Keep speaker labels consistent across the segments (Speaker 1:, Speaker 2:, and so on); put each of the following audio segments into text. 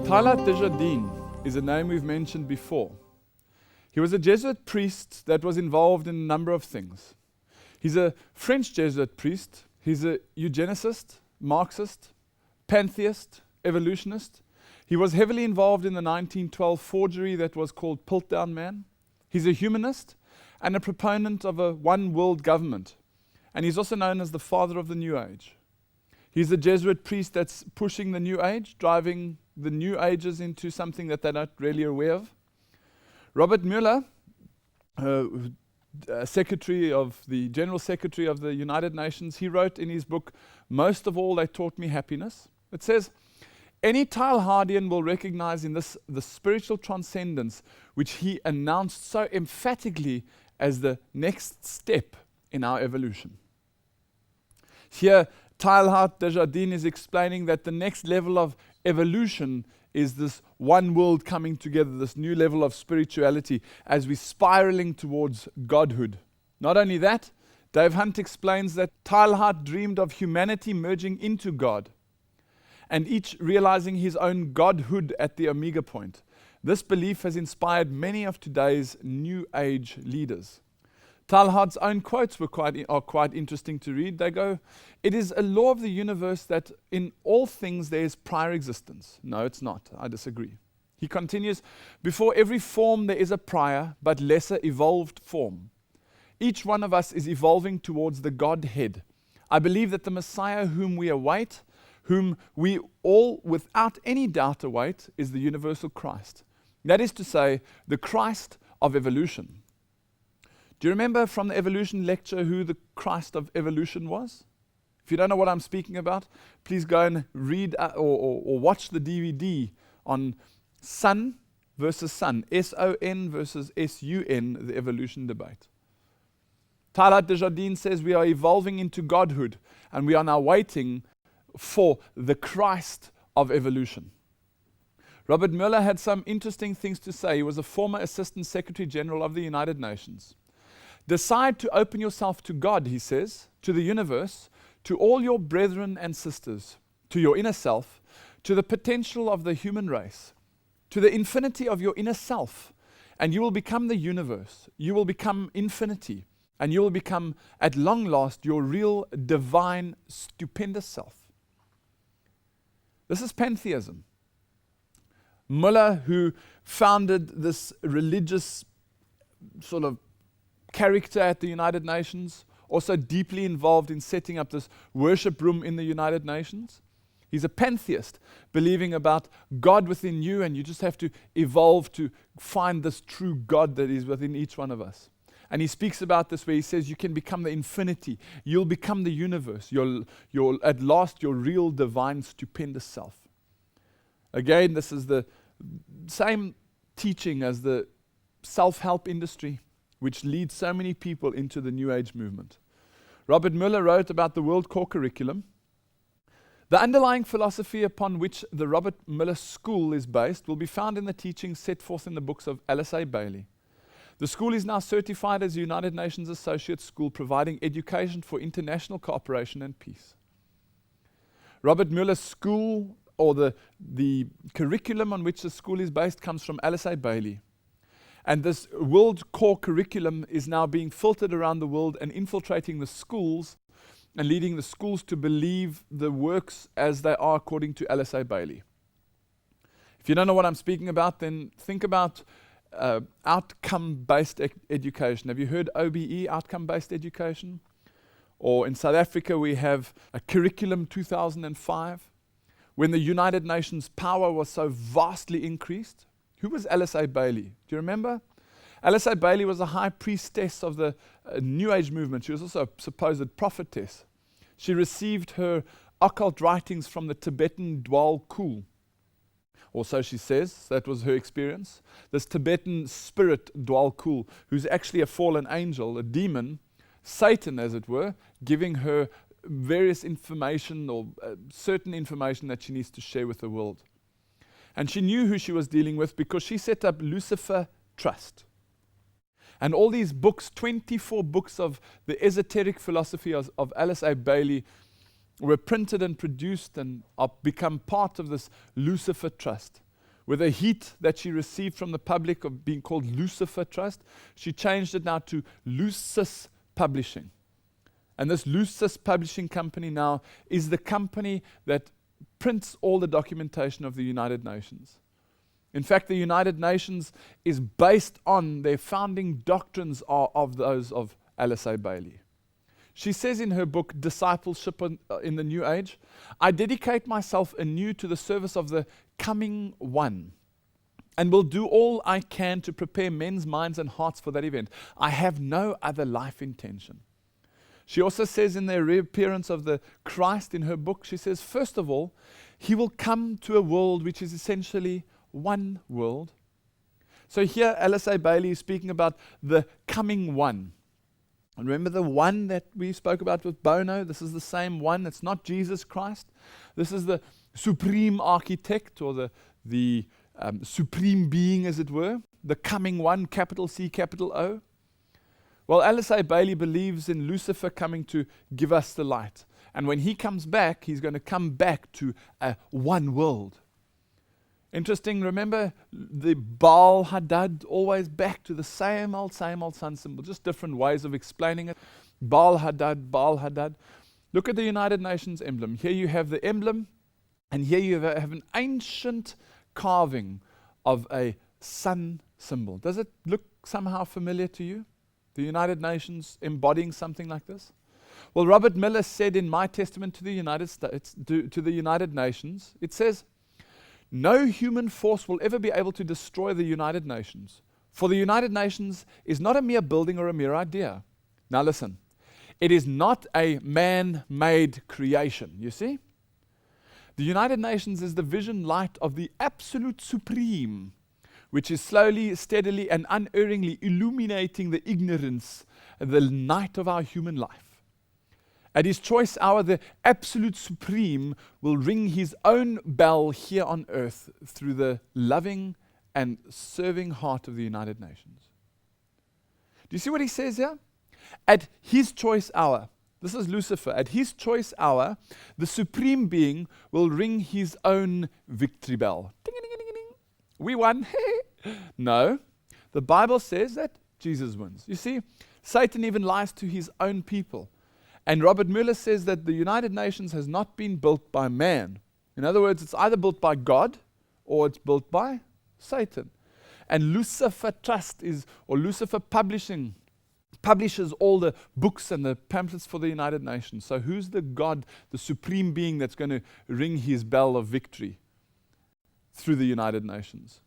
Speaker 1: Teilhard de Jardin is a name we've mentioned before. He was a Jesuit priest that was involved in a number of things. He's a French Jesuit priest. He's a eugenicist, Marxist, pantheist, evolutionist. He was heavily involved in the 1912 forgery that was called Piltdown Man. He's a humanist and a proponent of a one world government. And he's also known as the father of the New Age. He's a Jesuit priest that's pushing the New Age, driving the New Agers into something that they're not really aware of. Robert Mueller, Secretary of the General Secretary of the United Nations, he wrote in his book, "Most of all, they taught me happiness." It says, "Any Teilhardian will recognize in this the spiritual transcendence which he announced so emphatically as the next step in our evolution." Here, Teilhard de Jardin is explaining that the next level of evolution is this one world coming together, this new level of spirituality as we're spiraling towards godhood. Not only that, Dave Hunt explains that Teilhard dreamed of humanity merging into God, and each realizing his own godhood at the omega point. This belief has inspired many of today's New Age leaders. Teilhard's own quotes are quite interesting to read. They go, "It is a law of the universe that in all things there is prior existence." No, it's not. I disagree. He continues, "Before every form there is a prior, but lesser evolved form. Each one of us is evolving towards the Godhead. I believe that the Messiah whom we await, whom we all without any doubt await, is the universal Christ. That is to say, the Christ of evolution." Do you remember from the evolution lecture who the Christ of evolution was? If you don't know what I'm speaking about, please go and read or watch the DVD on Son versus Sun, S-O-N versus S-U-N, the evolution debate. Teilhard de Jardin says we are evolving into godhood and we are now waiting for the Christ of evolution. Robert Mueller had some interesting things to say. He was a former Assistant Secretary General of the United Nations. "Decide to open yourself to God," he says, "to the universe, to all your brethren and sisters, to your inner self, to the potential of the human race, to the infinity of your inner self, and you will become the universe. You will become infinity, and you will become, at long last, your real, divine, stupendous self." This is pantheism. Mueller, who founded this religious sort of character at the United Nations, also deeply involved in setting up this worship room in the United Nations. He's a pantheist, believing about God within you, and you just have to evolve to find this true God that is within each one of us. And he speaks about this where he says you can become the infinity, you'll become the universe, you're at last your real divine stupendous self. Again, this is the same teaching as the self-help industry, which leads so many people into the New Age movement. Robert Mueller wrote about the World Core Curriculum. "The underlying philosophy upon which the Robert Mueller School is based will be found in the teachings set forth in the books of Alice A. Bailey. The school is now certified as a United Nations Associate School, providing education for international cooperation and peace." Robert Mueller's school, or the curriculum on which the school is based, comes from Alice A. Bailey. And this World Core Curriculum is now being filtered around the world and infiltrating the schools and leading the schools to believe the works as they are according to Alice A. Bailey. If you don't know what I'm speaking about, then think about outcome-based education. Have you heard OBE, outcome-based education? Or in South Africa, we have a Curriculum 2005. When the United Nations power was so vastly increased, who was Alice A. Bailey? Do you remember? Alice A. Bailey was a high priestess of the New Age movement. She was also a supposed prophetess. She received her occult writings from the Tibetan Dwal Kul. Or so she says, that was her experience. This Tibetan spirit Dwal Kul, who's actually a fallen angel, a demon, Satan as it were, giving her various information or certain information that she needs to share with the world. And she knew who she was dealing with because she set up Lucifer Trust. And all these books, 24 books of the esoteric philosophy of Alice A. Bailey, were printed and produced and become part of this Lucifer Trust. with the heat that she received from the public of being called Lucifer Trust, she changed it now to Lucis Publishing. And this Lucis Publishing Company now is the company that prints all the documentation of the United Nations. In fact, the United Nations is based on their founding doctrines of those of Alice A. Bailey. She says in her book, Discipleship in the New Age, I dedicate myself anew to the service of the coming one and will do all I can to prepare men's minds and hearts for that event. I have no other life intention. She also says in the reappearance of the Christ in her book, she says, first of all, he will come to a world which is essentially one world. So here Alice A. Bailey is speaking about the coming one. And remember the one that we spoke about with Bono? This is the same one. It's not Jesus Christ. This is the supreme architect, or the supreme being, as it were. The coming one, capital C, capital O. Well, Alice A. Bailey believes in Lucifer coming to give us the light. And when he comes back, he's going to come back to a one world. Interesting, remember the Baal Hadad, always back to the same old sun symbol, just different ways of explaining it. Baal Hadad, Baal Hadad. Look at the United Nations emblem. Here you have the emblem, and here you have an ancient carving of a sun symbol. Does it look somehow familiar to you? The United Nations embodying something like this? Well, Robert Miller said in My Testament to the United States, to the United Nations, it says, no human force will ever be able to destroy the United Nations, for the United Nations is not a mere building or a mere idea. Now listen, it is not a man-made creation, you see? The United Nations is the vision light of the absolute supreme, which is slowly, steadily, and unerringly illuminating the ignorance and the night of our human life. At his choice hour, the absolute supreme will ring his own bell here on earth through the loving and serving heart of the United Nations. Do you see what he says here? At his choice hour, this is Lucifer, at his choice hour, the supreme being will ring his own victory bell. Ding, ding, ding, ding, ding. We won. No, the Bible says that Jesus wins. You see, Satan even lies to his own people. And Robert Mueller says that the United Nations has not been built by man. In other words, it's either built by God or it's built by Satan. And Lucifer Trust or Lucifer Publishing publishes all the books and the pamphlets for the United Nations. So who's the God, the supreme being that's going to ring his bell of victory through the United Nations?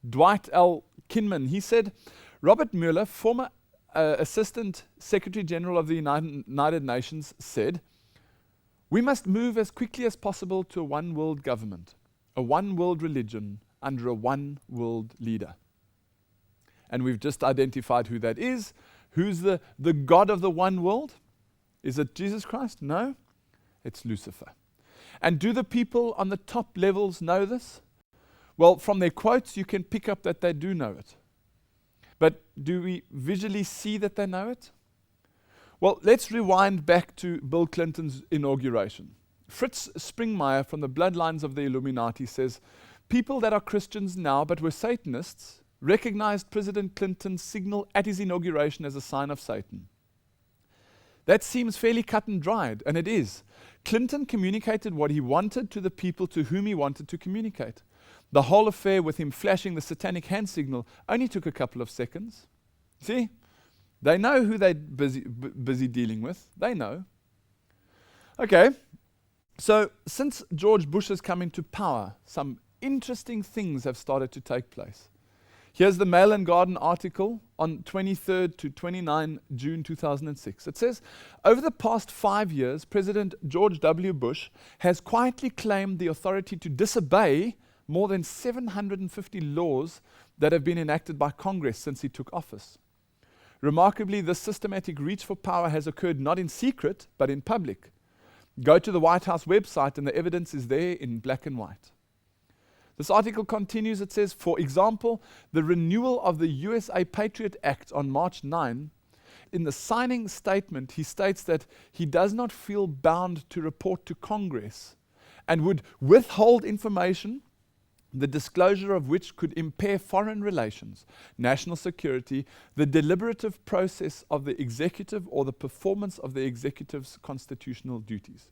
Speaker 1: Dwight L. Kinman, he said, Robert Mueller, former Assistant Secretary General of the United Nations, said, we must move as quickly as possible to a one world government, a one world religion under a one world leader. And we've just identified who that is. Who's the God of the one world? Is it Jesus Christ? No, it's Lucifer. And do the people on the top levels know this? Well, from their quotes, you can pick up that they do know it. But do we visually see that they know it? Well, let's rewind back to Bill Clinton's inauguration. Fritz Springmeier from the Bloodlines of the Illuminati says, people that are Christians now but were Satanists recognized President Clinton's signal at his inauguration as a sign of Satan. That seems fairly cut and dried, and it is. Clinton communicated what he wanted to the people to whom he wanted to communicate. The whole affair with him flashing the satanic hand signal only took a couple of seconds. See? They know who they're busy dealing with. They know. Okay. So since George Bush has come into power, some interesting things have started to take place. Here's the Mail and Garden article on 23rd to 29 June 2006. It says, over the past 5 years, President George W. Bush has quietly claimed the authority to disobey more than 750 laws that have been enacted by Congress since he took office. Remarkably, this systematic reach for power has occurred not in secret, but in public. Go to the White House website and the evidence is there in black and white. This article continues, it says, for example, the renewal of the USA Patriot Act on March 9, in the signing statement, he states that he does not feel bound to report to Congress and would withhold information the disclosure of which could impair foreign relations, national security, the deliberative process of the executive, or the performance of the executive's constitutional duties.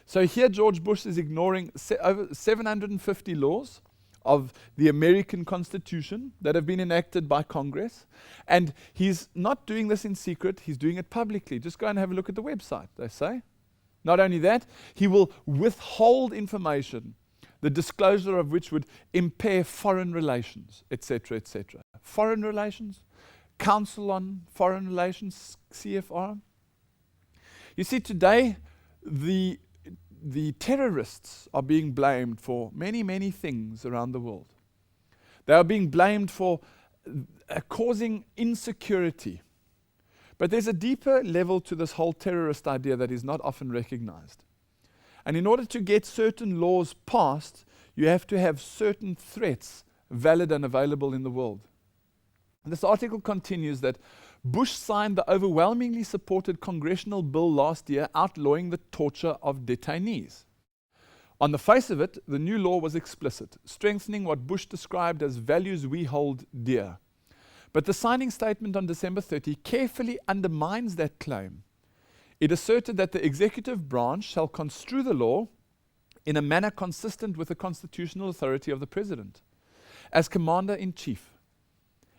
Speaker 1: So here George Bush is ignoring over 750 laws of the American Constitution that have been enacted by Congress, and he's not doing this in secret, he's doing it publicly. Just go and have a look at the website, they say. Not only that, he will withhold information, the disclosure of which would impair foreign relations, etc., etc. Foreign relations, Council on Foreign Relations, CFR. You see, today, the terrorists are being blamed for many, many things around the world. They are being blamed for causing insecurity. But there's a deeper level to this whole terrorist idea that is not often recognized. And in order to get certain laws passed, you have to have certain threats valid and available in the world. And this article continues that Bush signed the overwhelmingly supported congressional bill last year outlawing the torture of detainees. On the face of it, the new law was explicit, strengthening what Bush described as values we hold dear. But the signing statement on December 30 carefully undermines that claim. It asserted that the executive branch shall construe the law in a manner consistent with the constitutional authority of the president, as commander-in-chief.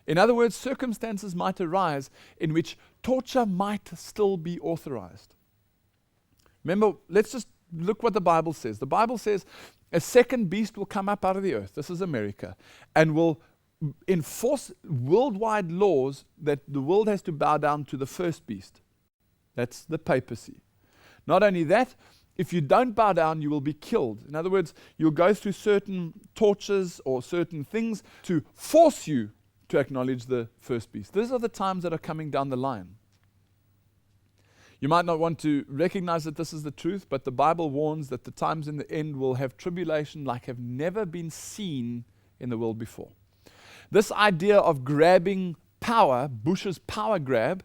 Speaker 1: In other words, circumstances might arise in which torture might still be authorized. Remember, let's just look what the Bible says. The Bible says a second beast will come up out of the earth, this is America, and will enforce worldwide laws that the world has to bow down to the first beast. That's the papacy. Not only that, if you don't bow down, you will be killed. In other words, you'll go through certain tortures or certain things to force you to acknowledge the first beast. These are the times that are coming down the line. You might not want to recognize that this is the truth, but the Bible warns that the times in the end will have tribulation like have never been seen in the world before. This idea of grabbing power, Bush's power grab,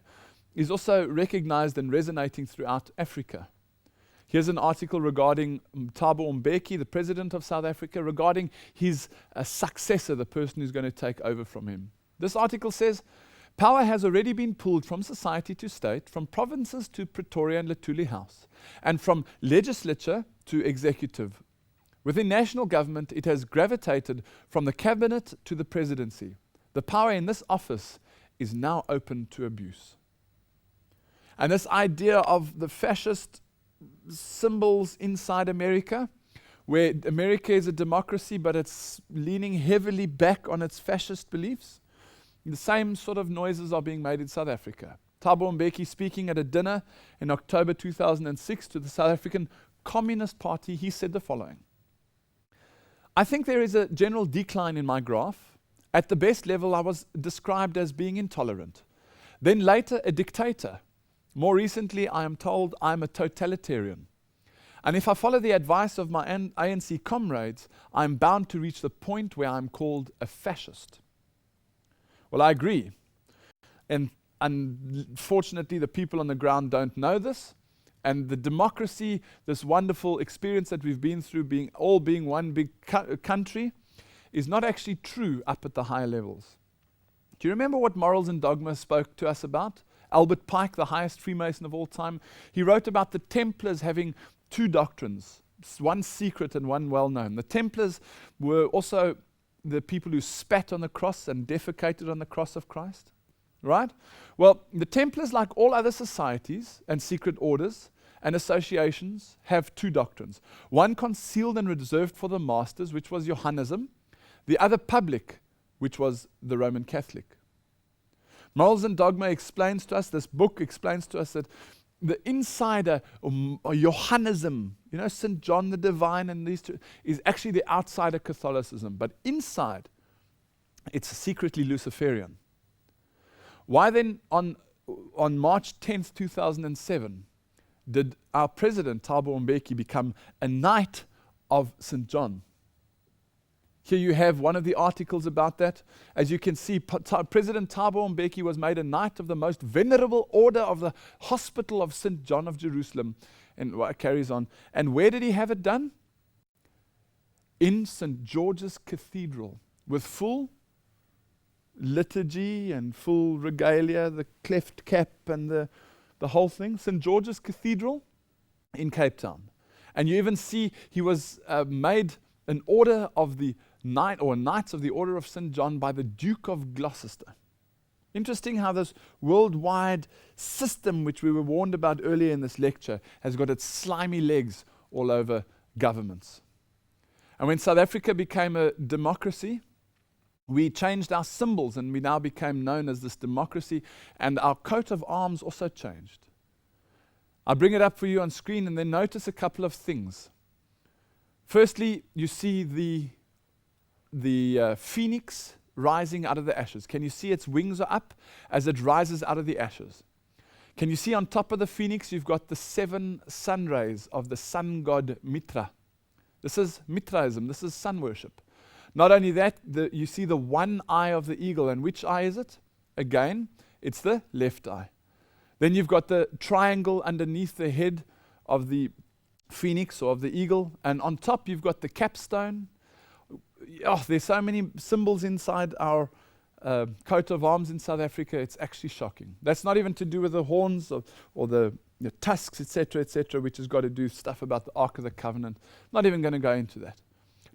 Speaker 1: is also recognized and resonating throughout Africa. Here's an article regarding Thabo Mbeki, the president of South Africa, regarding his successor, the person who's going to take over from him. This article says, power has already been pulled from society to state, from provinces to Pretoria and Luthuli House, and from legislature to executive. Within national government, it has gravitated from the cabinet to the presidency. The power in this office is now open to abuse. And this idea of the fascist symbols inside America, where America is a democracy, but it's leaning heavily back on its fascist beliefs, the same sort of noises are being made in South Africa. Thabo Mbeki, speaking at a dinner in October 2006 to the South African Communist Party, he said the following: I think there is a general decline in my graph. At the best level, I was described as being intolerant. Then later, a dictator. More recently, I am told I'm a totalitarian. And if I follow the advice of my ANC comrades, I'm bound to reach the point where I'm called a fascist. Well, I agree. And unfortunately, the people on the ground don't know this. And the democracy, this wonderful experience that we've been through, being one big country, is not actually true up at the higher levels. Do you remember what Morals and Dogma spoke to us about? Albert Pike, the highest Freemason of all time, he wrote about the Templars having two doctrines, one secret and one well-known. The Templars were also the people who spat on the cross and defecated on the cross of Christ, right? Well, the Templars, like all other societies and secret orders and associations, have two doctrines. One concealed and reserved for the masters, which was Johannism. The other public, which was the Roman Catholic. Morals and Dogma explains to us, this book explains to us that the insider, Johannism, St. John the Divine and these two, is actually the outsider Catholicism. But inside, it's secretly Luciferian. Why then, on March 10th, 2007, did our president, Thabo Mbeki, become a knight of St. John? Here you have one of the articles about that. As you can see, President Thabo Mbeki was made a knight of the most venerable order of the Hospital of St. John of Jerusalem. And what carries on. And where did he have it done? in St. George's Cathedral with full liturgy and full regalia, the cleft cap and the whole thing. St. George's Cathedral in Cape Town. And you even see he was made an order of the Knights of the Order of St. John by the Duke of Gloucester. Interesting how this worldwide system, which we were warned about earlier in this lecture, has got its slimy legs all over governments. And when South Africa became a democracy, we changed our symbols and we now became known as this democracy, and our coat of arms also changed. I bring it up for you on screen and then notice a couple of things. Firstly, you see the phoenix rising out of the ashes. Can you see its wings are up as it rises out of the ashes? Can you see on top of the phoenix you've got the 7 sun rays of the sun god Mitra? This is Mitraism, this is sun worship. Not only that, you see the one eye of the eagle, and which eye is it? Again, it's the left eye. Then you've got the triangle underneath the head of the phoenix or of the eagle, and on top you've got the capstone. Oh, there's so many symbols inside our coat of arms in South Africa, it's actually shocking. That's not even to do with the horns or the tusks, etc., which has got to do stuff about the Ark of the Covenant. Not even going to go into that.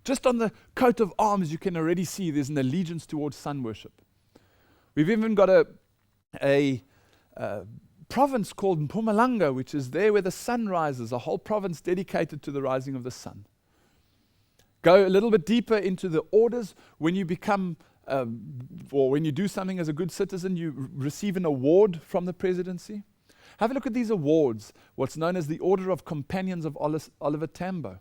Speaker 1: Just on the coat of arms, you can already see there's an allegiance towards sun worship. We've even got a province called Mpumalanga, which is there where the sun rises, a whole province dedicated to the rising of the sun. Go a little bit deeper into the orders. When you become, or when you do something as a good citizen, you receive an award from the presidency. Have a look at these awards, what's known as the Order of Companions of Oliver Tambo.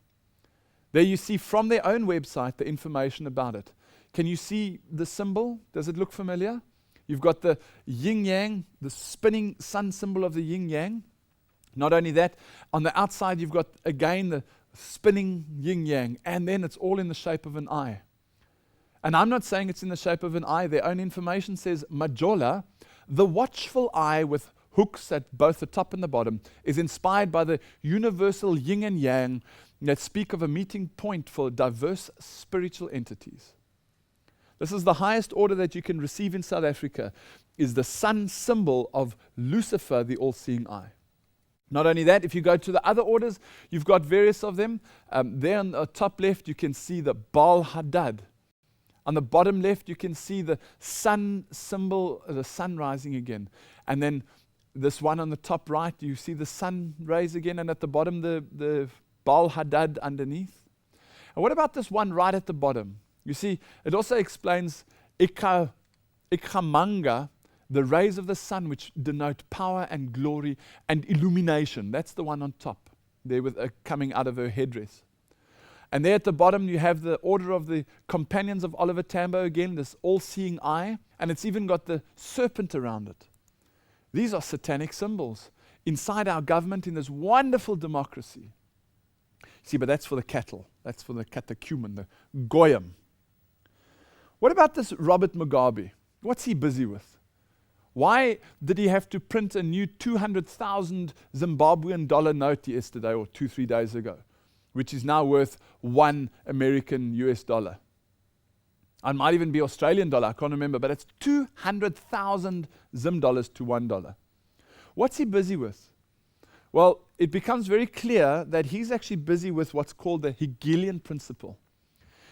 Speaker 1: There you see from their own website the information about it. Can you see the symbol? Does it look familiar? You've got the yin-yang, the spinning sun symbol of the yin-yang. Not only that, on the outside you've got, again, the spinning yin-yang, and then it's all in the shape of an eye. And I'm not saying it's in the shape of an eye. Their own information says Majola, the watchful eye with hooks at both the top and the bottom, is inspired by the universal yin and yang that speak of a meeting point for diverse spiritual entities. This is the highest order that you can receive in South Africa, is the sun symbol of Lucifer, the all-seeing eye. Not only that, if you go to the other orders, you've got various of them. There on the top left, you can see the Baal Hadad. On the bottom left, you can see the sun symbol, the sun rising again. And then this one on the top right, you see the sun rays again, and at the bottom, the Baal Hadad underneath. And what about this one right at the bottom? You see, it also explains Ikhamanga, the rays of the sun, which denote power and glory and illumination. That's the one on top, there with coming out of her headdress. And there at the bottom, you have the Order of the Companions of Oliver Tambo again, this all-seeing eye, and it's even got the serpent around it. These are satanic symbols inside our government in this wonderful democracy. See, but that's for the cattle. That's for the catechumen, the goyim. What about this Robert Mugabe? What's he busy with? Why did he have to print a new 200,000 Zimbabwean dollar note yesterday or 2-3 days ago, which is now worth $1 American US dollar? It might even be Australian dollar, I can't remember, but it's 200,000 Zim dollars to $1. What's he busy with? Well, it becomes very clear that he's actually busy with what's called the Hegelian principle.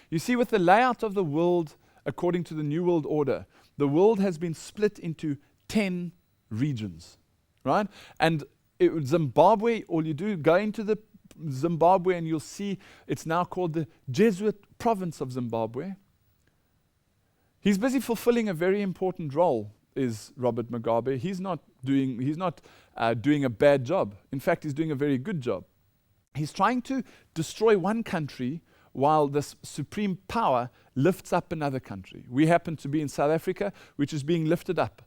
Speaker 1: You see, with the layout of the world, according to the New World Order, the world has been split into 10 regions, right? And Zimbabwe, all you do, go into the Zimbabwe and you'll see it's now called the Jesuit province of Zimbabwe. He's busy fulfilling a very important role, is Robert Mugabe. He's not doing a bad job. In fact, he's doing a very good job. He's trying to destroy one country while this supreme power lifts up another country. We happen to be in South Africa, which is being lifted up,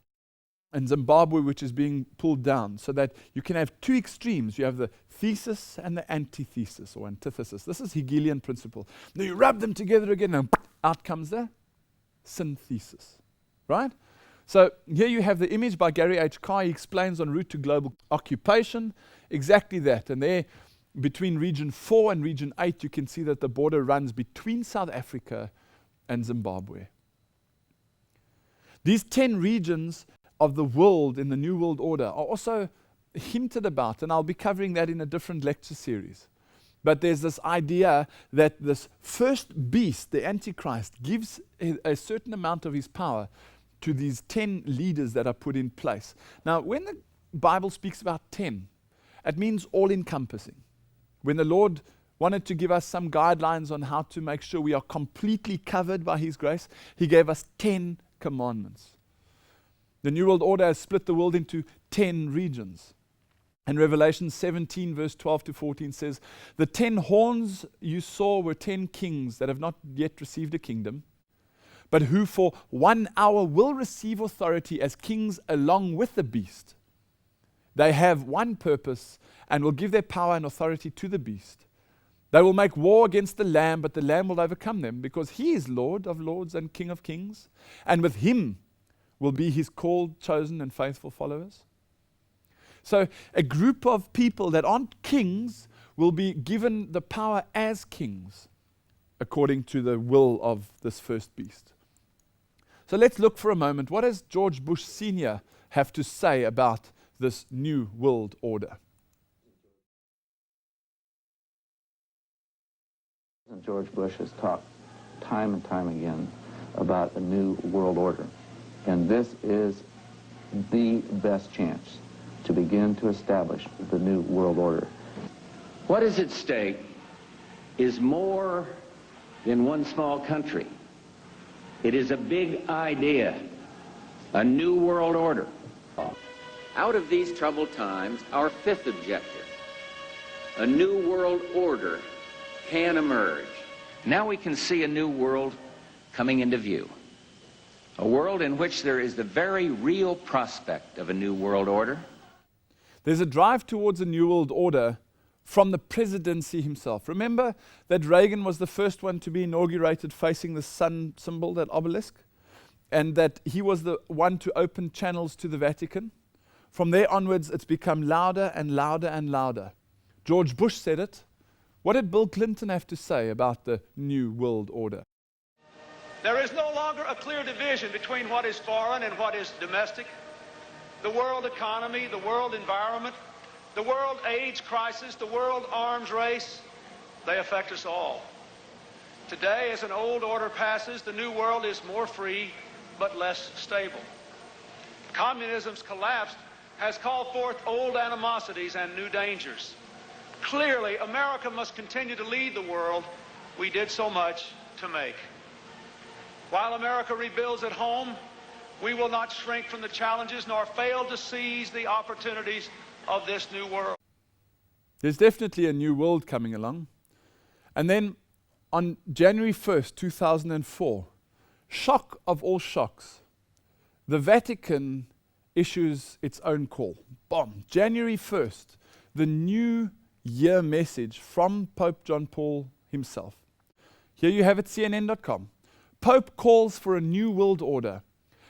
Speaker 1: and Zimbabwe, which is being pulled down, so that you can have two extremes. You have the thesis and the antithesis or antithesis. This is Hegelian principle. Now you rub them together again, and out comes the synthesis, right? So here you have the image by Gary H. Carr. He explains on Route to Global Occupation exactly that. And there between region 4 and region 8, you can see that the border runs between South Africa and Zimbabwe. These 10 regions of the world in the New World Order are also hinted about, and I'll be covering that in a different lecture series. But there's this idea that this first beast, the Antichrist, gives a certain amount of his power to these 10 leaders that are put in place. Now, when the Bible speaks about 10, it means all-encompassing. When the Lord wanted to give us some guidelines on how to make sure we are completely covered by His grace, He gave us 10 commandments. The New World Order has split the world into 10 regions. And Revelation 17 verse 12 to 14 says, "The 10 horns you saw were 10 kings that have not yet received a kingdom, but who for 1 hour will receive authority as kings along with the beast. They have one purpose and will give their power and authority to the beast. They will make war against the Lamb, but the Lamb will overcome them, because He is Lord of lords and King of kings, and with Him will be His called, chosen, and faithful followers." So a group of people that aren't kings will be given the power as kings, according to the will of this first beast. So let's look for a moment. What does George Bush Sr. have to say about this new world order?
Speaker 2: George Bush has talked time and time again about a new world order, and this is the best chance to begin to establish the new world order.
Speaker 3: What is at stake is more than one small country. It is a big idea, a new world order. Out of these troubled times, our fifth objective, a new world order, can emerge. Now we can see a new world coming into view. A world in which there is the very real prospect of a new world order.
Speaker 1: There's a drive towards a new world order from the presidency himself. Remember that Reagan was the first one to be inaugurated facing the sun symbol, that obelisk, and that he was the one to open channels to the Vatican. From there onwards, it's become louder and louder and louder. George Bush said it. What did Bill Clinton have to say about the new world order?
Speaker 4: There is no longer a clear division between what is foreign and what is domestic. The world economy, the world environment, the world AIDS crisis, the world arms race, they affect us all. Today, as an old order passes, the new world is more free but less stable. Communism's collapse has called forth old animosities and new dangers. Clearly, America must continue to lead the world we did so much to make. While America rebuilds at home, we will not shrink from the challenges nor fail to seize the opportunities of this new world.
Speaker 1: There's definitely a new world coming along. And then on January 1st, 2004, shock of all shocks, the Vatican issues its own call. Boom. January 1st, the New Year message from Pope John Paul himself. Here you have it, CNN.com. Pope calls for a new world order.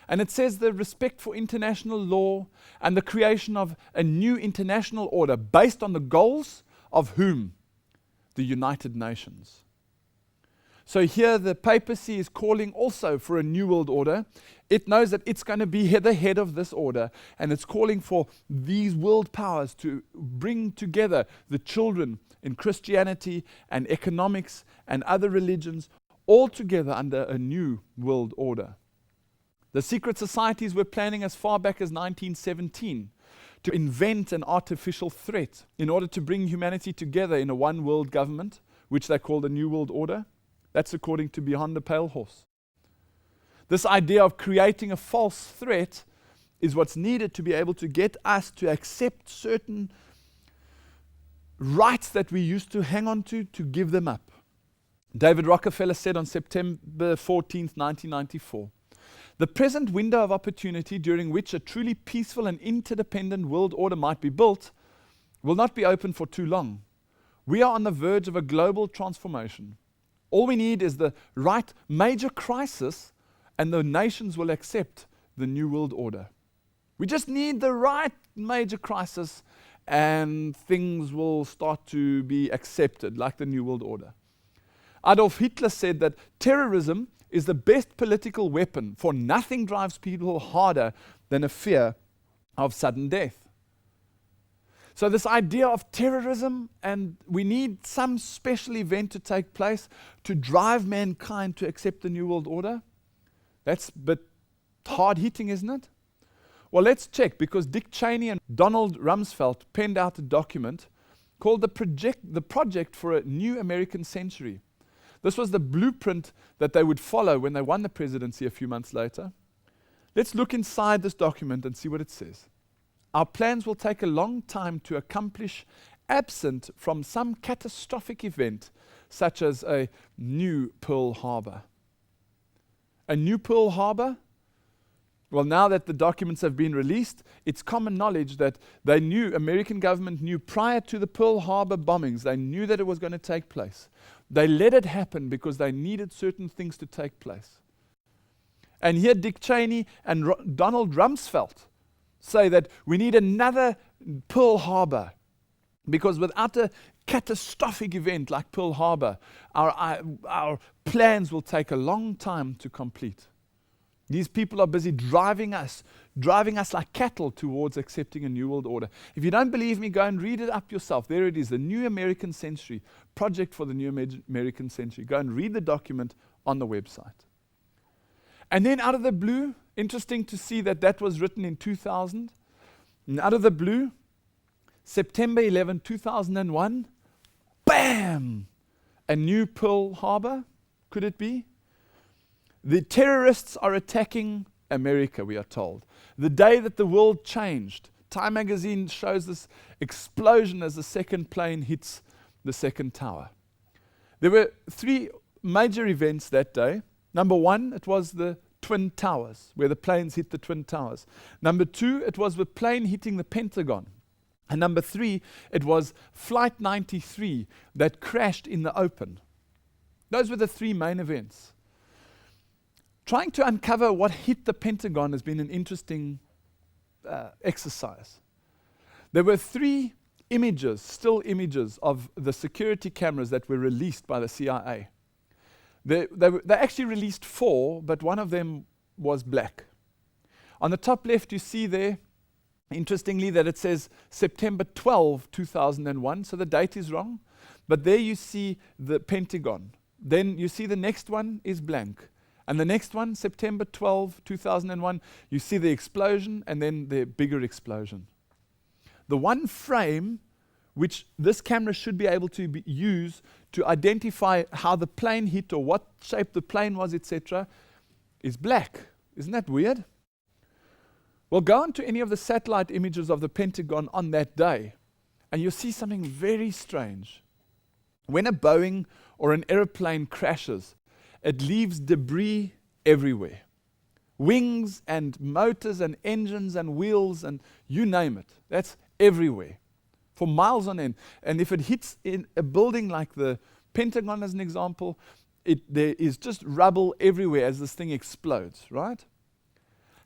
Speaker 1: And it says the respect for international law and the creation of a new international order based on the goals of whom? The United Nations. So here the papacy is calling also for a new world order. It knows that it's going to be the head of this order, and it's calling for these world powers to bring together the children in Christianity and economics and other religions all together under a new world order. The secret societies were planning as far back as 1917 to invent an artificial threat in order to bring humanity together in a one world government, which they call the New World Order. That's according to Beyond the Pale Horse. This idea of creating a false threat is what's needed to be able to get us to accept certain rights that we used to hang on to give them up. David Rockefeller said on September 14th, 1994, "The present window of opportunity during which a truly peaceful and interdependent world order might be built will not be open for too long. We are on the verge of a global transformation. All we need is the right major crisis, and the nations will accept the new world order. We just need the right major crisis, and things will start to be accepted, like the New World Order. Adolf Hitler said that terrorism is the best political weapon, for nothing drives people harder than a fear of sudden death. So this idea of terrorism, and we need some special event to take place to drive mankind to accept the New World Order, that's a bit hard-hitting, isn't it? Well, let's check, because Dick Cheney and Donald Rumsfeld penned out a document called the Project for a New American Century. This was the blueprint that they would follow when they won the presidency a few months later. Let's look inside this document and see what it says. Our plans will take a long time to accomplish, absent from some catastrophic event, such as a new Pearl Harbor. A new Pearl Harbor? Well, now that the documents have been released, it's common knowledge that American government knew prior to the Pearl Harbor bombings, they knew that it was going to take place. They let it happen because they needed certain things to take place. And here Dick Cheney and Donald Rumsfeld say that we need another Pearl Harbor, because without a catastrophic event like Pearl Harbor, our plans will take a long time to complete. These people are busy driving us like cattle towards accepting a New World Order. If you don't believe me, go and read it up yourself. There it is, the New American Century, Project for the New American Century. Go and read the document on the website. And then out of the blue, interesting to see that was written in 2000. And out of the blue, September 11, 2001, bam! A new Pearl Harbor, could it be? The terrorists are attacking America, we are told. The day that the world changed. Time magazine shows this explosion as the second plane hits the second tower. There were 3 major events that day. Number 1, it was the Twin Towers, where the planes hit the Twin Towers. Number 2, it was the plane hitting the Pentagon. And number 3, it was Flight 93 that crashed in the open. Those were the 3 main events. Trying to uncover what hit the Pentagon has been an interesting exercise. There were 3 images, still images, of the security cameras that were released by the CIA. They actually released 4, but one of them was black. On the top left, you see there, interestingly, that it says September 12, 2001, so the date is wrong. But there you see the Pentagon. Then you see the next one is blank. And the next one, September 12, 2001, you see the explosion and then the bigger explosion. The one frame which this camera should be able to use to identify how the plane hit or what shape the plane was, etc., is black. Isn't that weird? Well, go on to any of the satellite images of the Pentagon on that day, and you'll see something very strange. When a Boeing or an aeroplane crashes, it leaves debris everywhere. Wings and motors and engines and wheels and you name it. That's everywhere for miles on end. And if it hits in a building like the Pentagon as an example, there is just rubble everywhere as this thing explodes, right?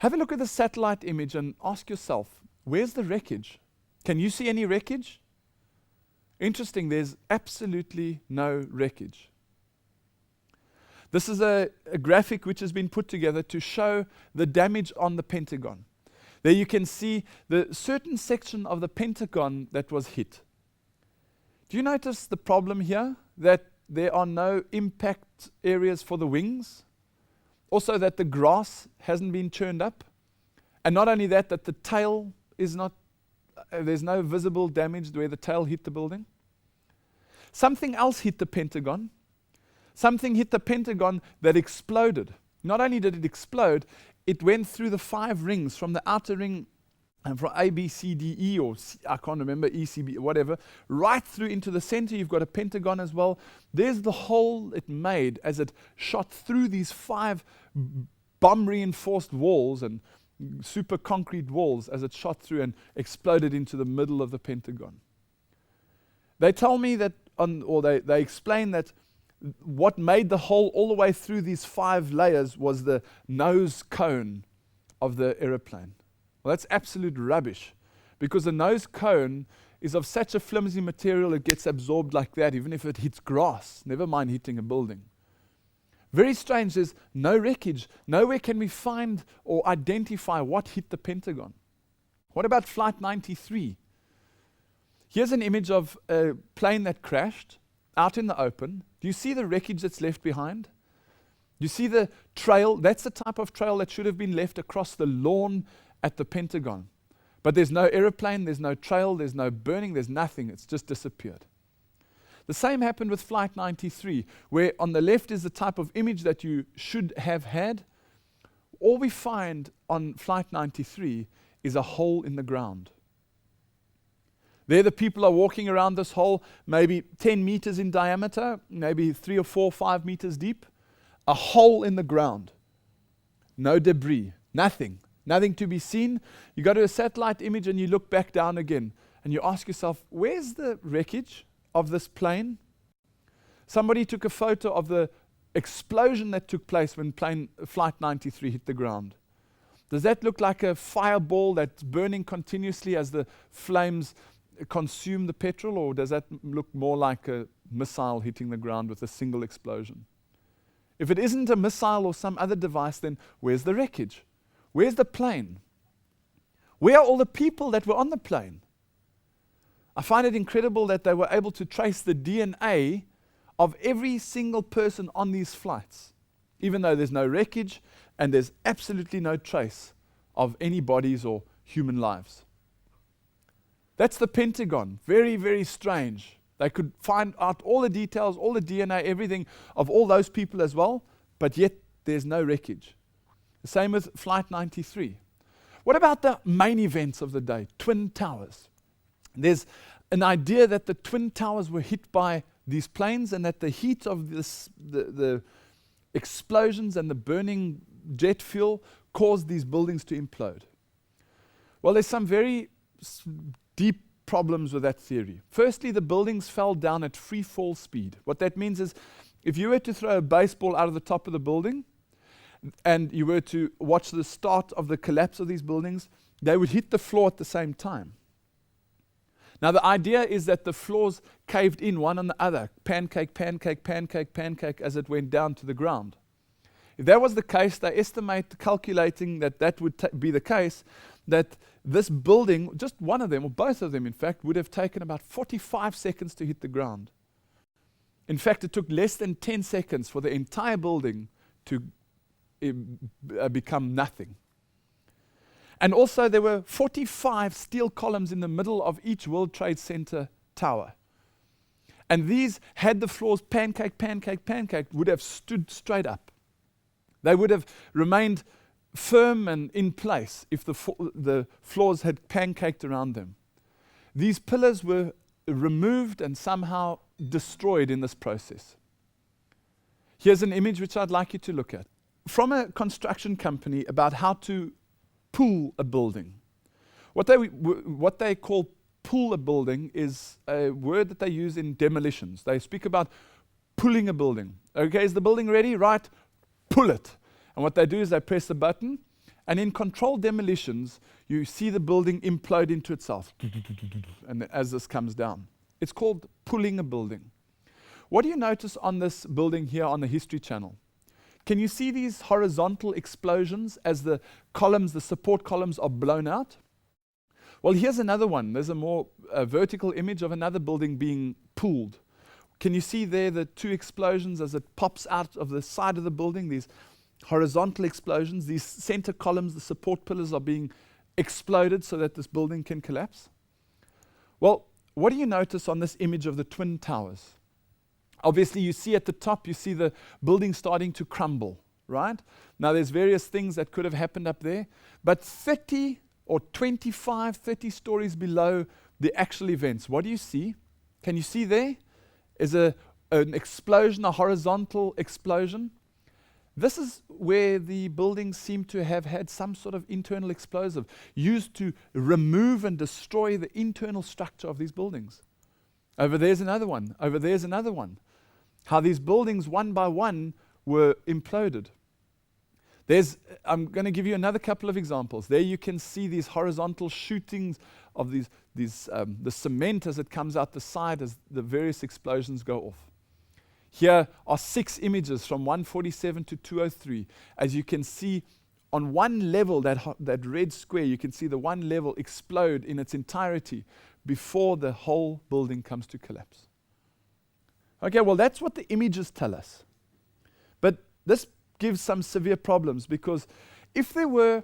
Speaker 1: Have a look at the satellite image and ask yourself, where's the wreckage? Can you see any wreckage? Interesting, there's absolutely no wreckage. This is a graphic which has been put together to show the damage on the Pentagon. There you can see the certain section of the Pentagon that was hit. Do you notice the problem here? That there are no impact areas for the wings. Also that the grass hasn't been churned up. And not only that, that the tail is not, there's no visible damage where the tail hit the building. Something else hit the Pentagon. Something hit the Pentagon that exploded. Not only did it explode, it went through the 5 rings from the outer ring, and from A, B, C, D, E, or C, I can't remember, E, C, B, whatever, right through into the center. You've got a Pentagon as well. There's the hole it made as it shot through these 5 bomb-reinforced walls and super concrete walls as it shot through and exploded into the middle of the Pentagon. They tell me that, they explain that what made the hole all the way through these 5 layers was the nose cone of the aeroplane. Well, that's absolute rubbish. because the nose cone is of such a flimsy material it gets absorbed like that, even if it hits grass, never mind hitting a building. Very strange, there's no wreckage. Nowhere can we find or identify what hit the Pentagon. What about Flight 93? Here's an image of a plane that crashed out in the open. Do you see the wreckage that's left behind? You see the trail? That's the type of trail that should have been left across the lawn at the Pentagon. But there's no aeroplane, there's no trail, there's no burning, there's nothing. It's just disappeared. The same happened with Flight 93, where on the left is the type of image that you should have had. All we find on Flight 93 is a hole in the ground. There the people are walking around this hole, maybe 10 meters in diameter, maybe 3 or 4 or 5 meters deep. A hole in the ground. No debris, nothing to be seen. You go to a satellite image and you look back down again and you ask yourself, where's the wreckage of this plane? Somebody took a photo of the explosion that took place when Flight 93 hit the ground. Does that look like a fireball that's burning continuously as the flames consume the petrol, or does that look more like a missile hitting the ground with a single explosion? If it isn't a missile or some other device, then where's the wreckage? Where's the plane? Where are all the people that were on the plane? I find it incredible that they were able to trace the DNA of every single person on these flights, even though there's no wreckage and there's absolutely no trace of any bodies or human lives. That's the Pentagon. Very, very strange. They could find out all the details, all the DNA, everything of all those people as well, but yet there's no wreckage. The same with Flight 93. What about the main events of the day? Twin Towers. There's an idea that the Twin Towers were hit by these planes and that the heat of the explosions and the burning jet fuel caused these buildings to implode. Well, there's some very deep problems with that theory. Firstly, the buildings fell down at free fall speed. What that means is if you were to throw a baseball out of the top of the building and you were to watch the start of the collapse of these buildings, they would hit the floor at the same time. Now the idea is that the floors caved in one on the other, pancake, pancake, pancake, pancake, as it went down to the ground. If that was the case, they estimate, calculating that would be the case, that this building, just one of them, or both of them in fact, would have taken about 45 seconds to hit the ground. In fact, it took less than 10 seconds for the entire building to become nothing. And also there were 45 steel columns in the middle of each World Trade Center tower. And these, had the floors pancake, pancake, pancake, would have stood straight up. They would have remained firm and in place if the floors had pancaked around them. These pillars were removed and somehow destroyed in this process. Here's an image which I'd like you to look at. From a construction company about how to pull a building. What they call pull a building is a word that they use in demolitions. They speak about pulling a building. Okay, is the building ready? Right, pull it. And what they do is they press a button, and in controlled demolitions, you see the building implode into itself and as this comes down. It's called pulling a building. What do you notice on this building here on the History Channel? Can you see these horizontal explosions as the columns, the support columns are blown out? Well, here's another one. There's a more vertical image of another building being pulled. Can you see there the two explosions as it pops out of the side of the building? These horizontal explosions, these center columns, the support pillars are being exploded so that this building can collapse. Well, what do you notice on this image of the Twin Towers? Obviously, you see at the top, you see the building starting to crumble, right? Now, there's various things that could have happened up there, but 30 or 25, 30 stories below the actual events, what do you see? Can you see there is an explosion, a horizontal explosion? This is where the buildings seem to have had some sort of internal explosive used to remove and destroy the internal structure of these buildings. Over there's another one. Over there's another one. How these buildings, one by one, were imploded. I'm going to give you another couple of examples. There you can see these horizontal shootings of the cement as it comes out the side as the various explosions go off. Here are 6 images from 147 to 203. As you can see, on one level, that red square, you can see the one level explode in its entirety before the whole building comes to collapse. Okay, well, that's what the images tell us. But this gives some severe problems, because if there were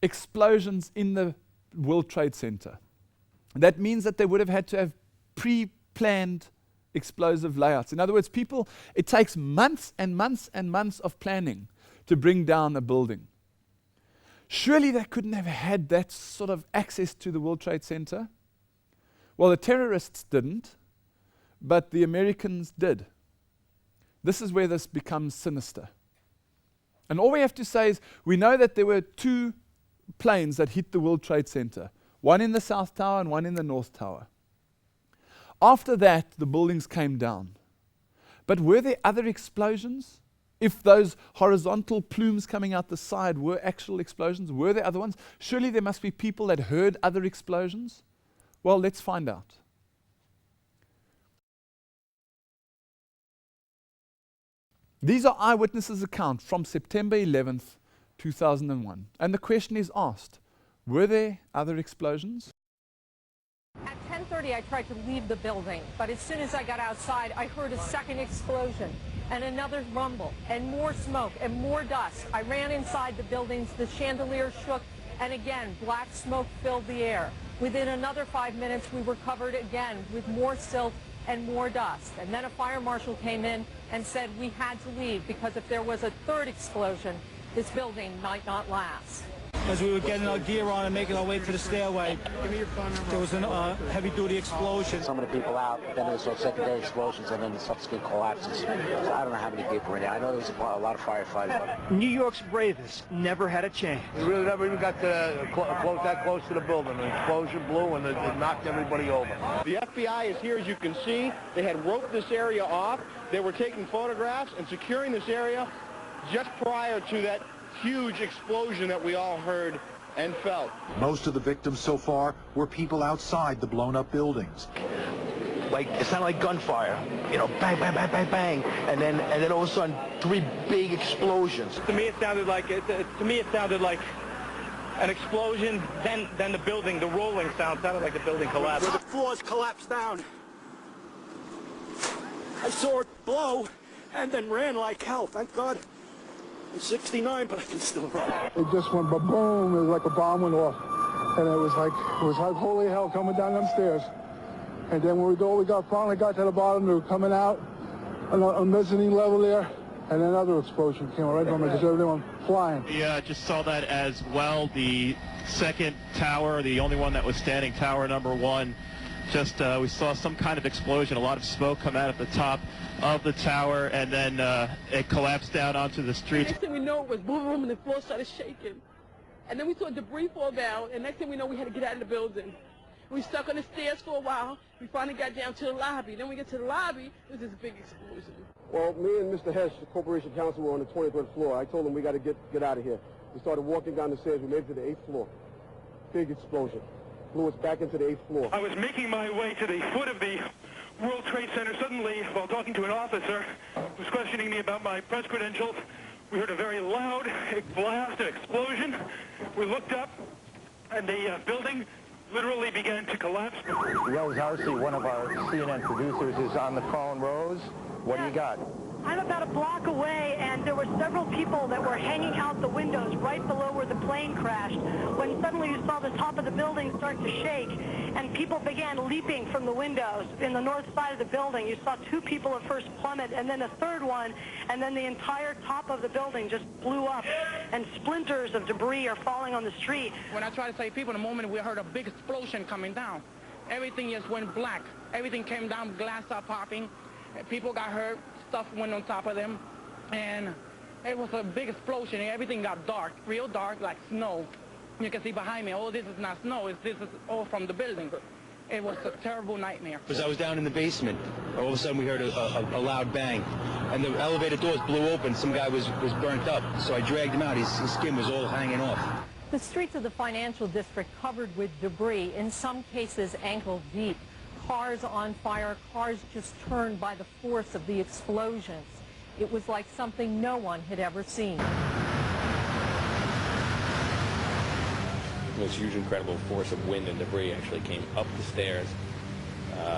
Speaker 1: explosions in the World Trade Center, that means that they would have had to have pre-planned explosive layouts. In other words, it takes months and months and months of planning to bring down a building. Surely they couldn't have had that sort of access to the World Trade Center. Well, the terrorists didn't, but the Americans did. This is where this becomes sinister. And all we have to say is, we know that there were 2 planes that hit the World Trade Center, one in the South Tower and one in the North Tower. After that, the buildings came down. But were there other explosions? If those horizontal plumes coming out the side were actual explosions, were there other ones? Surely there must be people that heard other explosions. Well, let's find out. These are eyewitnesses' accounts from September 11th, 2001. And the question is asked, were there other explosions?
Speaker 5: At 10:30, I tried to leave the building, but as soon as I got outside, I heard a second explosion and another rumble and more smoke and more dust. I ran inside the buildings, the chandelier shook, and again, black smoke filled the air. Within another 5 minutes, we were covered again with more silt and more dust. And then a fire marshal came in and said we had to leave, because if there was a third explosion, this building might not last.
Speaker 6: As we were getting our gear on and making our way to the stairway, there was a heavy-duty explosion.
Speaker 7: Some of the people out, then there was those secondary explosions, and then the subsequent collapses. So I don't know how many people were in there. I know there was a lot of firefighters.
Speaker 6: New York's bravest never had a chance.
Speaker 8: We really never even got to that close to the building. An explosion blew and it knocked everybody over.
Speaker 9: The FBI is here, as you can see. They had roped this area off. They were taking photographs and securing this area just prior to that huge explosion that we all heard and felt.
Speaker 10: Most of the victims so far were people outside the blown-up buildings.
Speaker 7: Like, it sounded like gunfire, you know, bang, bang, bang, bang, bang, and then all of a sudden, 3 big explosions.
Speaker 6: To me, it sounded like an explosion. Then the building, the rolling sound sounded like the building collapsed.
Speaker 9: Where the floors collapsed down. I saw it blow and then ran like hell. Thank God. I'm 69, but I can still run.
Speaker 11: It just went ba-boom. It was like a bomb went off. And it was like holy hell coming down them stairs. And then when we finally got to the bottom, they were coming out on a mezzanine level there, and another explosion came right from it, just everyone flying.
Speaker 12: We just saw that as well. The second tower, the only one that was standing, tower number 1, we saw some kind of explosion, a lot of smoke come out at the top of the tower, and then it collapsed down onto the street.
Speaker 5: Next thing we know, it was boom, boom, and the floor started shaking. And then we saw debris fall down, and next thing we know, we had to get out of the building. We stuck on the stairs for a while. We finally got down to the lobby. Then we get to the lobby, it was this big explosion.
Speaker 9: Well, me and Mr. Hesh, the corporation counsel, were on the 23rd floor. I told him we got to get out of here. We started walking down the stairs. We made it to the 8th floor. Big explosion. Blew us back into the 8th floor.
Speaker 6: I was making my way to the foot of the World Trade Center. Suddenly, while talking to an officer who was questioning me about my press credentials, we heard a very loud blast, an explosion. We looked up, and the building literally began to collapse.
Speaker 7: Rose Housey, one of our CNN producers, is on the phone. Rose, what do you got?
Speaker 5: I'm about a block away, and there were several people that were hanging out the windows right below where the plane crashed, when suddenly you saw the top of the building start to shake, and people began leaping from the windows in the north side of the building. You saw 2 people at first plummet, and then a third one, and then the entire top of the building just blew up, and splinters of debris are falling on the street.
Speaker 6: When I tried to save people, in a moment we heard a big explosion coming down. Everything just went black. Everything came down, glass started popping. People got hurt, stuff went on top of them, and it was a big explosion. Everything got dark, real dark, like snow. You can see behind me, oh, this is not snow, this is all from the building.
Speaker 13: It was a terrible nightmare.
Speaker 7: Because I was down in the basement. All of a sudden we heard a loud bang. And the elevator doors blew open. Some guy was burnt up. So I dragged him out. His skin was all hanging off.
Speaker 5: The streets of the financial district covered with debris, in some cases ankle deep. Cars on fire, cars just turned by the force of the explosions. It was like something no one had ever seen.
Speaker 14: This huge, incredible force of wind and debris actually came up the stairs,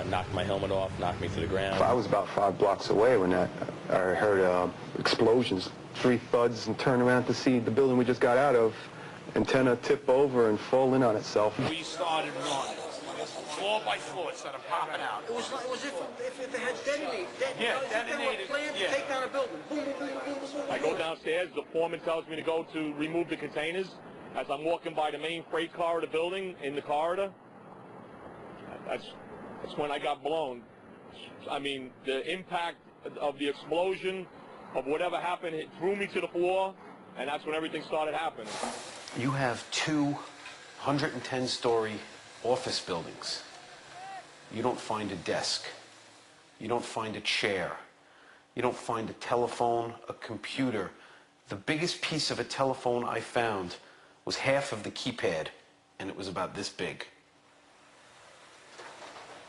Speaker 14: knocked my helmet off, knocked me to the ground.
Speaker 15: I was about 5 blocks away when I heard explosions, 3 thuds, and turned around to see the building we just got out of, antenna tip over and fall in on itself.
Speaker 8: We started running, floor by floor, instead of popping out.
Speaker 16: It was like, if it had detonated.
Speaker 8: Yeah,
Speaker 16: detonated. Planned to take down a building. Boom, boom, boom, boom, boom, boom.
Speaker 6: I go downstairs, the foreman tells me to go to remove the containers. As I'm walking by the main freight corridor building in the corridor, that's when I got blown. I mean, the impact of the explosion, of whatever happened, it threw me to the floor, and that's when everything started happening.
Speaker 17: You have 2 110-story office buildings. You don't find a desk. You don't find a chair. You don't find a telephone, a computer. The biggest piece of a telephone I found was half of the keypad, and it was about this big.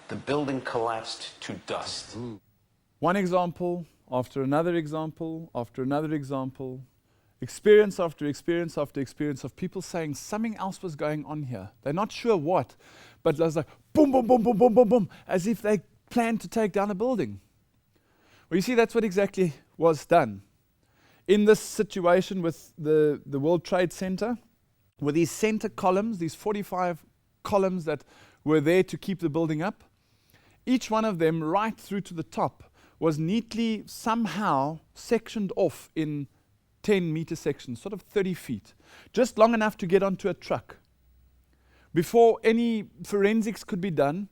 Speaker 17: The building collapsed to dust.
Speaker 1: One example, after another example, after another example, experience after experience after experience of people saying something else was going on here. They're not sure what, but it was like boom, boom, boom, boom, boom, boom, boom, as if they planned to take down a building. Well, you see, that's what exactly was done. In this situation with the World Trade Center, with these center columns, these 45 columns that were there to keep the building up, each one of them right through to the top was neatly somehow sectioned off in 10-meter sections, sort of 30 feet, just long enough to get onto a truck. Before any forensics could be done,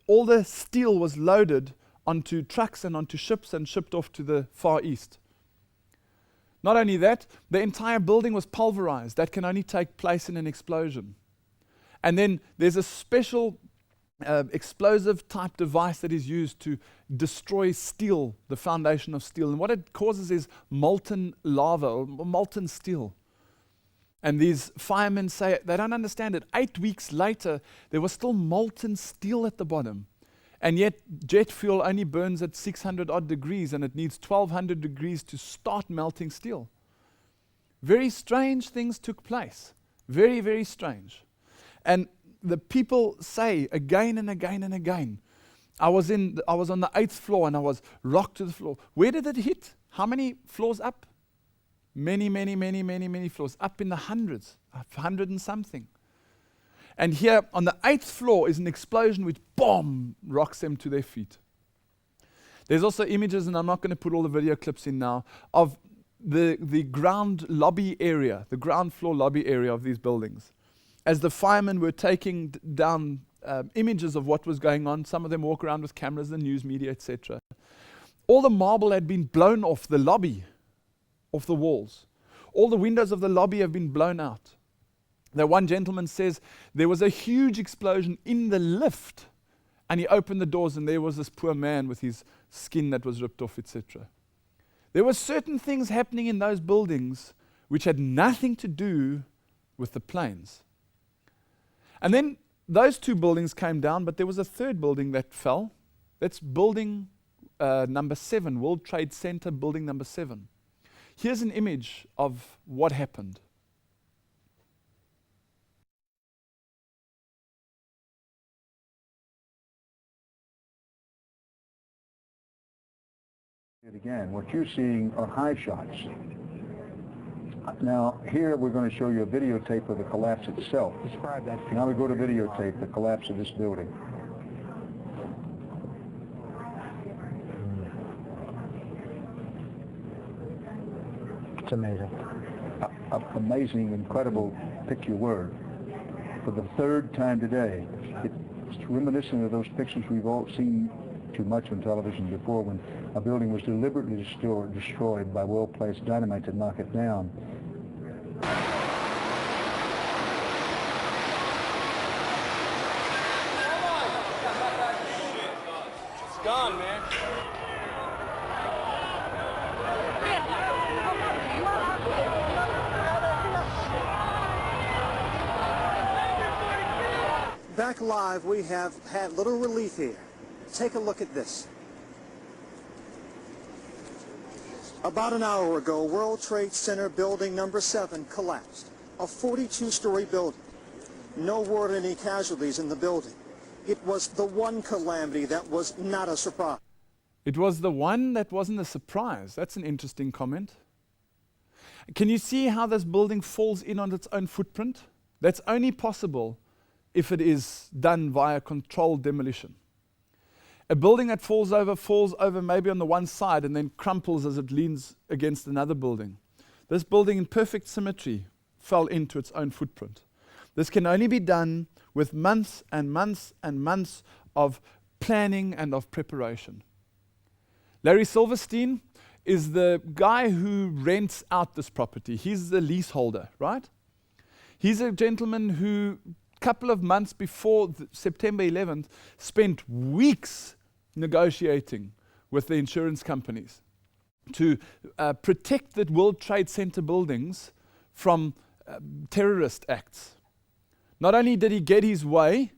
Speaker 1: all the steel was loaded onto trucks and onto ships and shipped off to the Far East. Not only that, the entire building was pulverized. That can only take place in an explosion. And then there's a special explosive type device that is used to destroy steel, the foundation of steel. And what it causes is molten lava, or molten steel. And these firemen say they don't understand it. 8 weeks later, there was still molten steel at the bottom. And yet jet fuel only burns at 600 odd degrees, and it needs 1200 degrees to start melting steel. Very strange things took place. Very, very strange. And the people say again and again and again, I was on the 8th floor and I was rocked to the floor. Where did it hit? How many floors up? Many, many, many, many, many floors. Up in the hundreds, 100 and something. And here on the 8th floor is an explosion which, boom, rocks them to their feet. There's also images, and I'm not going to put all the video clips in now, of the ground lobby area, the ground floor lobby area of these buildings. As the firemen were taking down images of what was going on, some of them walk around with cameras, the news media, etc. All the marble had been blown off the lobby, off the walls. All the windows of the lobby have been blown out. That one gentleman says there was a huge explosion in the lift, and he opened the doors and there was this poor man with his skin that was ripped off, etc. There were certain things happening in those buildings which had nothing to do with the planes. And then those 2 buildings came down, but there was a 3rd building that fell. That's building number 7, World Trade Center building number 7. Here's an image of what happened.
Speaker 18: Again, what you're seeing are high shots. Now, here we're going to show you a videotape of the collapse itself. Describe that. Now we go to videotape, the collapse of this building.
Speaker 19: It's amazing.
Speaker 18: Amazing, incredible, pick your word. For the 3rd time today, it's reminiscent of those pictures we've all seen too much on television before, when a building was deliberately destroyed by well-placed dynamite to knock it down.
Speaker 16: on, man.
Speaker 13: Back live, we have had little relief here. Take a look at this. About an hour ago, World Trade Center building number 7 collapsed. A 42-story building. No word of any casualties in the building. It was the one calamity that was not a surprise.
Speaker 1: It was the one that wasn't a surprise. That's an interesting comment. Can you see how this building falls in on its own footprint? That's only possible if it is done via controlled demolition. A building that falls over maybe on the one side and then crumples as it leans against another building. This building in perfect symmetry fell into its own footprint. This can only be done with months and months and months of planning and of preparation. Larry Silverstein is the guy who rents out this property. He's the leaseholder, right? He's a gentleman who couple of months before September 11th, spent weeks negotiating with the insurance companies to protect the World Trade Center buildings from terrorist acts. Not only did he get his way,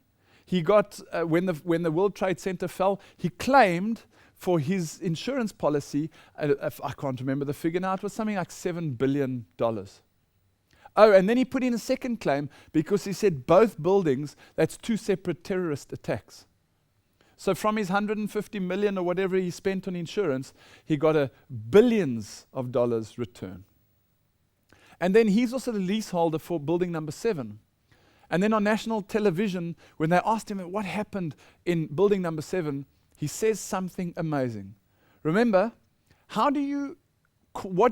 Speaker 1: he got, when the World Trade Center fell, he claimed for his insurance policy, I can't remember the figure now, it was something like $7 billion. Oh, and then he put in a second claim because he said both buildings, that's 2 separate terrorist attacks. So from his $150 million or whatever he spent on insurance, he got a billions of dollars return. And then he's also the leaseholder for building number 7. And then on national television, when they asked him what happened in building number 7, he says something amazing. Remember, what do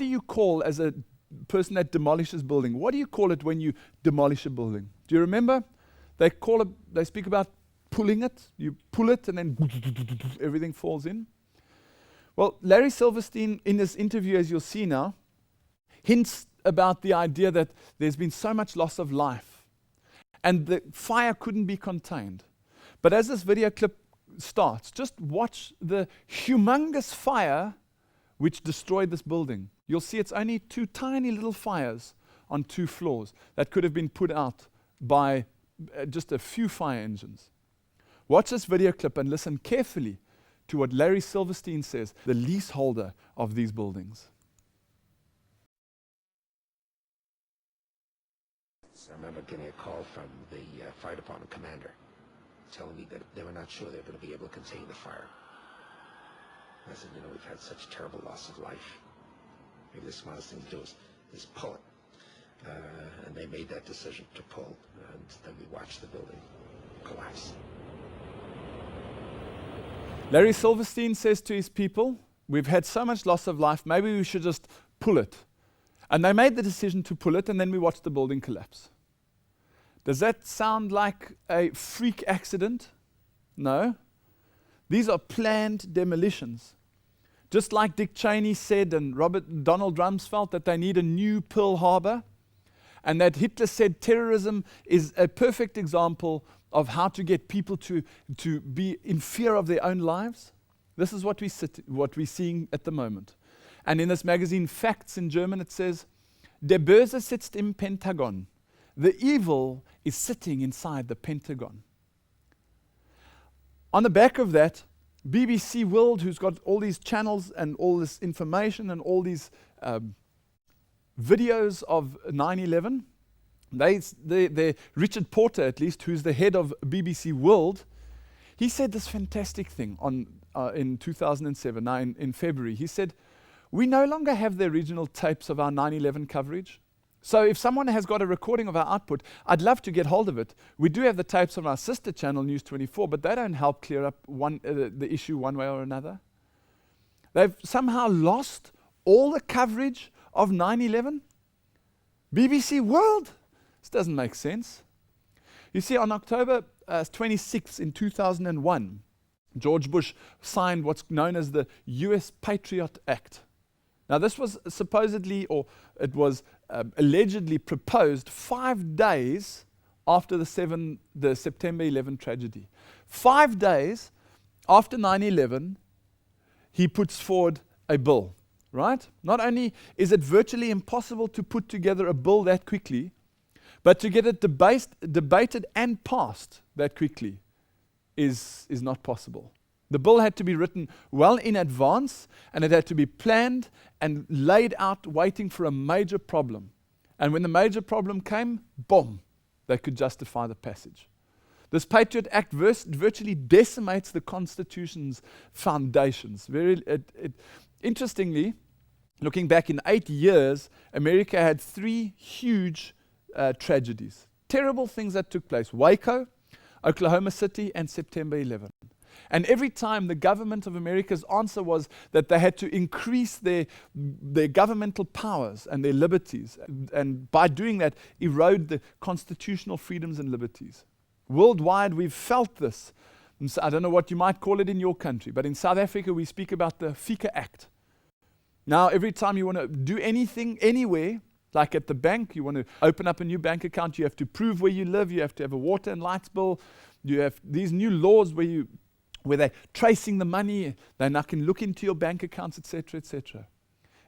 Speaker 1: you call as a person that demolishes building? What do you call it when you demolish a building? Do you remember? They speak about pulling it. You pull it and then everything falls in. Well, Larry Silverstein, in this interview, as you'll see now, hints about the idea that there's been so much loss of life and the fire couldn't be contained. But as this video clip starts, just watch the humongous fire which destroyed this building. You'll see it's only 2 tiny little fires on 2 floors that could have been put out by just a few fire engines. Watch this video clip and listen carefully to what Larry Silverstein says, the leaseholder of these buildings.
Speaker 20: I remember getting a call from the fire department commander telling me that they were not sure they were going to be able to contain the fire. I said, we've had such terrible loss of life. Maybe the smartest thing to do is pull it. And they made that decision to pull, and then we watched the building collapse.
Speaker 1: Larry Silverstein says to his people, we've had so much loss of life, maybe we should just pull it. And they made the decision to pull it, and then we watched the building collapse. Does that sound like a freak accident? No. These are planned demolitions. Just like Dick Cheney said and Donald Rumsfeld that they need a new Pearl Harbor, and that Hitler said terrorism is a perfect example of how to get people to be in fear of their own lives. This is what we're seeing at the moment. And in this magazine, Facts in German, it says, Der Böse sitzt im Pentagon. The evil is sitting inside the Pentagon. On the back of that, BBC World, who's got all these channels and all this information and all these videos of 9/11, Richard Porter, at least, who's the head of BBC World, he said this fantastic thing in 2007, in February. He said, we no longer have the original tapes of our 9/11 coverage. So if someone has got a recording of our output, I'd love to get hold of it. We do have the tapes on our sister channel, News 24, but they don't help clear up the issue one way or another. They've somehow lost all the coverage of 9/11. BBC World? This doesn't make sense. You see, on October 26th in 2001, George Bush signed what's known as the U.S. Patriot Act. Now, this was supposedly, or it was allegedly proposed 5 days after the September 11 tragedy. 5 days after 9/11, he puts forward a bill, right? Not only is it virtually impossible to put together a bill that quickly, but to get it debated and passed that quickly is not possible. The bill had to be written well in advance, and it had to be planned and laid out waiting for a major problem. And when the major problem came, boom, they could justify the passage. This Patriot Act virtually decimates the Constitution's foundations. Interestingly, looking back in 8 years, America had 3 huge tragedies. Terrible things that took place. Waco, Oklahoma City, and September 11. And every time the government of America's answer was that they had to increase their governmental powers and their liberties, and by doing that, erode the constitutional freedoms and liberties. Worldwide, we've felt this. And so I don't know what you might call it in your country, but in South Africa, we speak about the FICA Act. Now, every time you want to do anything, anywhere, like at the bank, you want to open up a new bank account, you have to prove where you live, you have to have a water and lights bill, you have these new laws where they're tracing the money, they now can look into your bank accounts, etc., etc.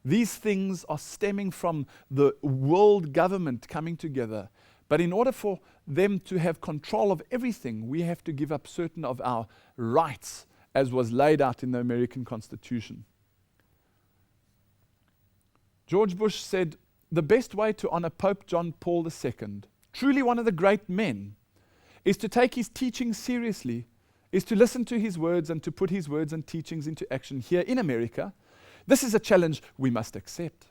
Speaker 1: These things are stemming from the world government coming together. But in order for them to have control of everything, we have to give up certain of our rights, as was laid out in the American Constitution. George Bush said, the best way to honor Pope John Paul II, truly one of the great men, is to take his teachings seriously, is to listen to his words and to put his words and teachings into action here in America. This is a challenge we must accept.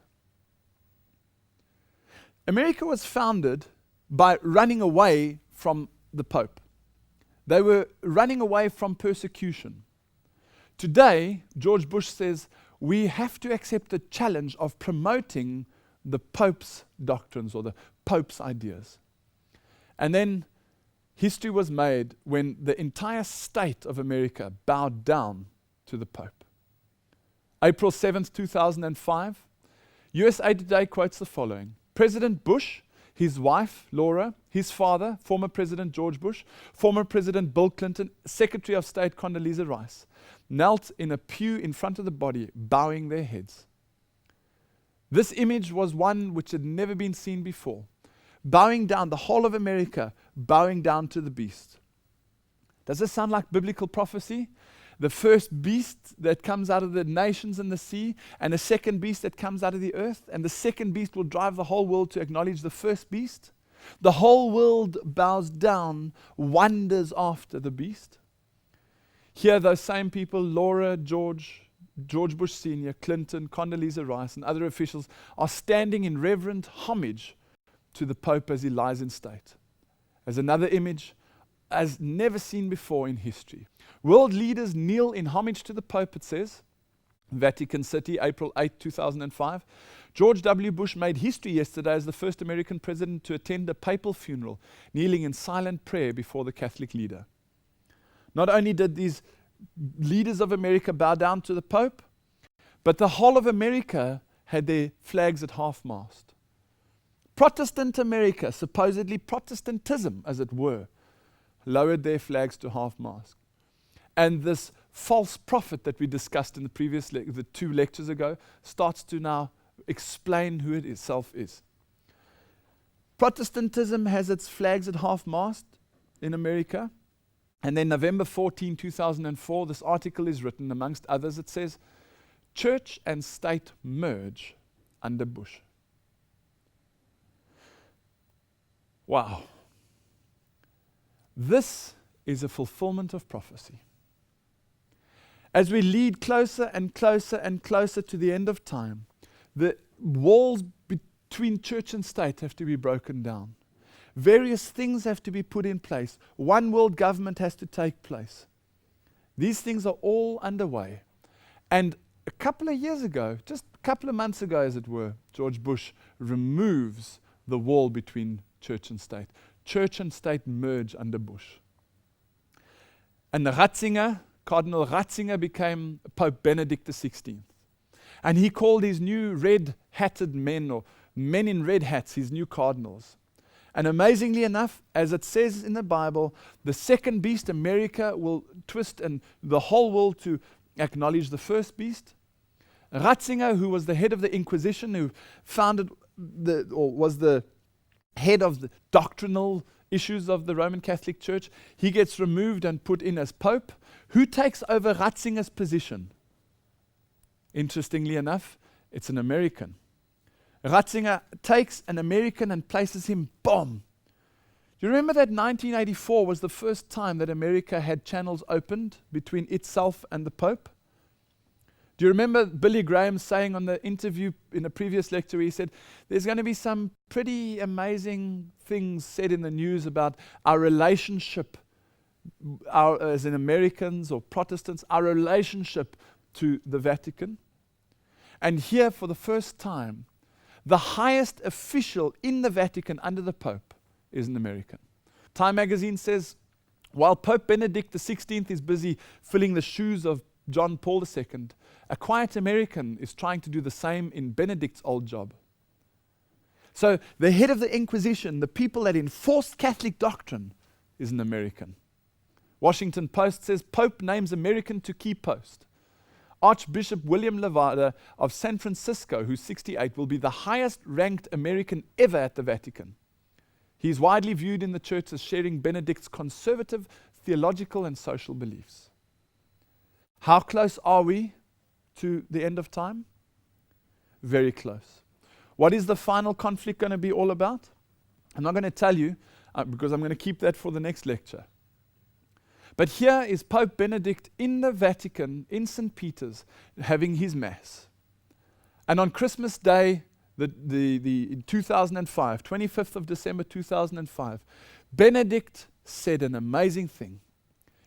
Speaker 1: America was founded by running away from the Pope. They were running away from persecution. Today, George Bush says, we have to accept the challenge of promoting the Pope's doctrines or the Pope's ideas. And then history was made when the entire state of America bowed down to the Pope. April 7th, 2005, USA Today quotes the following. President Bush, his wife, Laura, his father, former President George Bush, former President Bill Clinton, Secretary of State Condoleezza Rice, knelt in a pew in front of the body, bowing their heads. This image was one which had never been seen before. Bowing down, the whole of America, bowing down to the beast. Does this sound like biblical prophecy? The first beast that comes out of the nations and the sea, and a second beast that comes out of the earth, and the second beast will drive the whole world to acknowledge the first beast. The whole world bows down, wonders after the beast. Here those same people, Laura, George Bush Sr., Clinton, Condoleezza Rice, and other officials are standing in reverent homage to the Pope as he lies in state. As another image, as never seen before in history. World leaders kneel in homage to the Pope, it says. Vatican City, April 8, 2005. George W. Bush made history yesterday as the first American president to attend a papal funeral, kneeling in silent prayer before the Catholic leader. Not only did these leaders of America bow down to the Pope, but the whole of America had their flags at half-mast. Protestant America, supposedly Protestantism, as it were, lowered their flags to half-mast. And this false prophet that we discussed in the previous the 2 lectures ago starts to now explain who it itself is. Protestantism has its flags at half-mast in America. And then November 14, 2004, this article is written, amongst others, it says, church and state merge under Bush. Wow. This is a fulfillment of prophecy. As we lead closer and closer and closer to the end of time, the walls between church and state have to be broken down. Various things have to be put in place. One world government has to take place. These things are all underway. And a couple of years ago, just a couple of months ago as it were, George Bush removes the wall between church and state. Church and state merge under Bush. And Ratzinger, Cardinal Ratzinger, became Pope Benedict XVI. And he called his new red-hatted men, or men in red hats, his new cardinals. And amazingly enough, as it says in the Bible, the second beast, America, will twist and the whole world to acknowledge the first beast. Ratzinger, who was the head of the Inquisition, who founded or was the head of the doctrinal issues of the Roman Catholic Church, he gets removed and put in as Pope. Who takes over Ratzinger's position? Interestingly enough, it's an American. Ratzinger takes an American and places him, boom. Do you remember that 1984 was the first time that America had channels opened between itself and the Pope? Do you remember Billy Graham saying on the interview in a previous lecture, he said, there's going to be some pretty amazing things said in the news about our relationship, as in Americans or Protestants, our relationship to the Vatican. And here, for the first time, the highest official in the Vatican under the Pope is an American. Time magazine says, while Pope Benedict XVI is busy filling the shoes of John Paul II, a quiet American is trying to do the same in Benedict's old job. So the head of the Inquisition, the people that enforced Catholic doctrine, is an American. Washington Post says, Pope names American to key post. Archbishop William Levada of San Francisco, who's 68, will be the highest ranked American ever at the Vatican. He's widely viewed in the church as sharing Benedict's conservative theological and social beliefs. How close are we to the end of time? Very close. What is the final conflict going to be all about? I'm not going to tell you because I'm going to keep that for the next lecture. But here is Pope Benedict in the Vatican, in St. Peter's, having his Mass. And on Christmas Day, in 2005, 25th of December 2005, Benedict said an amazing thing.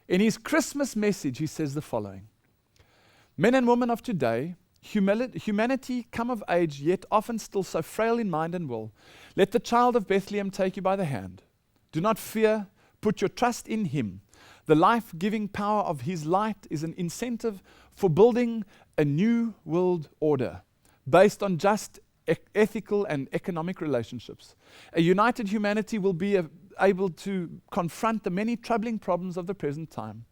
Speaker 1: In his Christmas message, he says the following: Men and women of today, humanity come of age, yet often still so frail in mind and will. Let the child of Bethlehem take you by the hand. Do not fear, put your trust in him. The life-giving power of his light is an incentive for building a new world order based on just ethical and economic relationships. A united humanity will be able to confront the many troubling problems of the present time.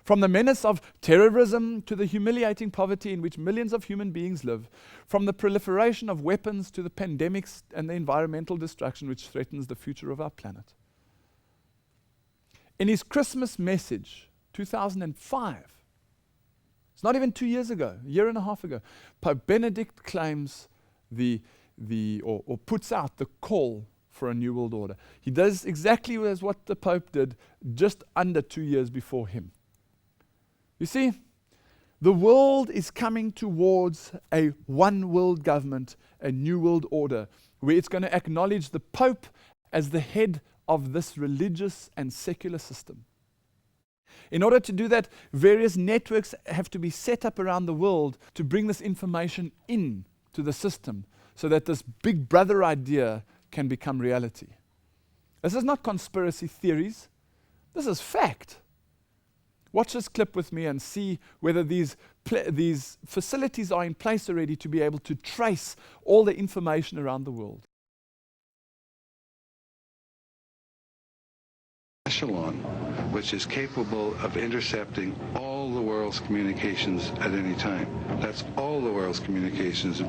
Speaker 1: From the menace of terrorism to the humiliating poverty in which millions of human beings live, from the proliferation of weapons to the pandemics and the environmental destruction which threatens the future of our planet. In his Christmas message, 2005, it's not even 2 years ago, a year and a half ago, Pope Benedict claims or puts out the call for a new world order. He does exactly as what the Pope did just under 2 years before him. You see, the world is coming towards a one world government, a new world order, where it's going to acknowledge the Pope as the head of this religious and secular system. In order to do that, various networks have to be set up around the world to bring this information in to the system so that this big brother idea can become reality. This is not conspiracy theories. This is fact. Watch this clip with me and see whether these facilities are in place already to be able to trace all the information around the world.
Speaker 21: Echelon, which is capable of intercepting all the world's communications at any time. That's all the world's communications,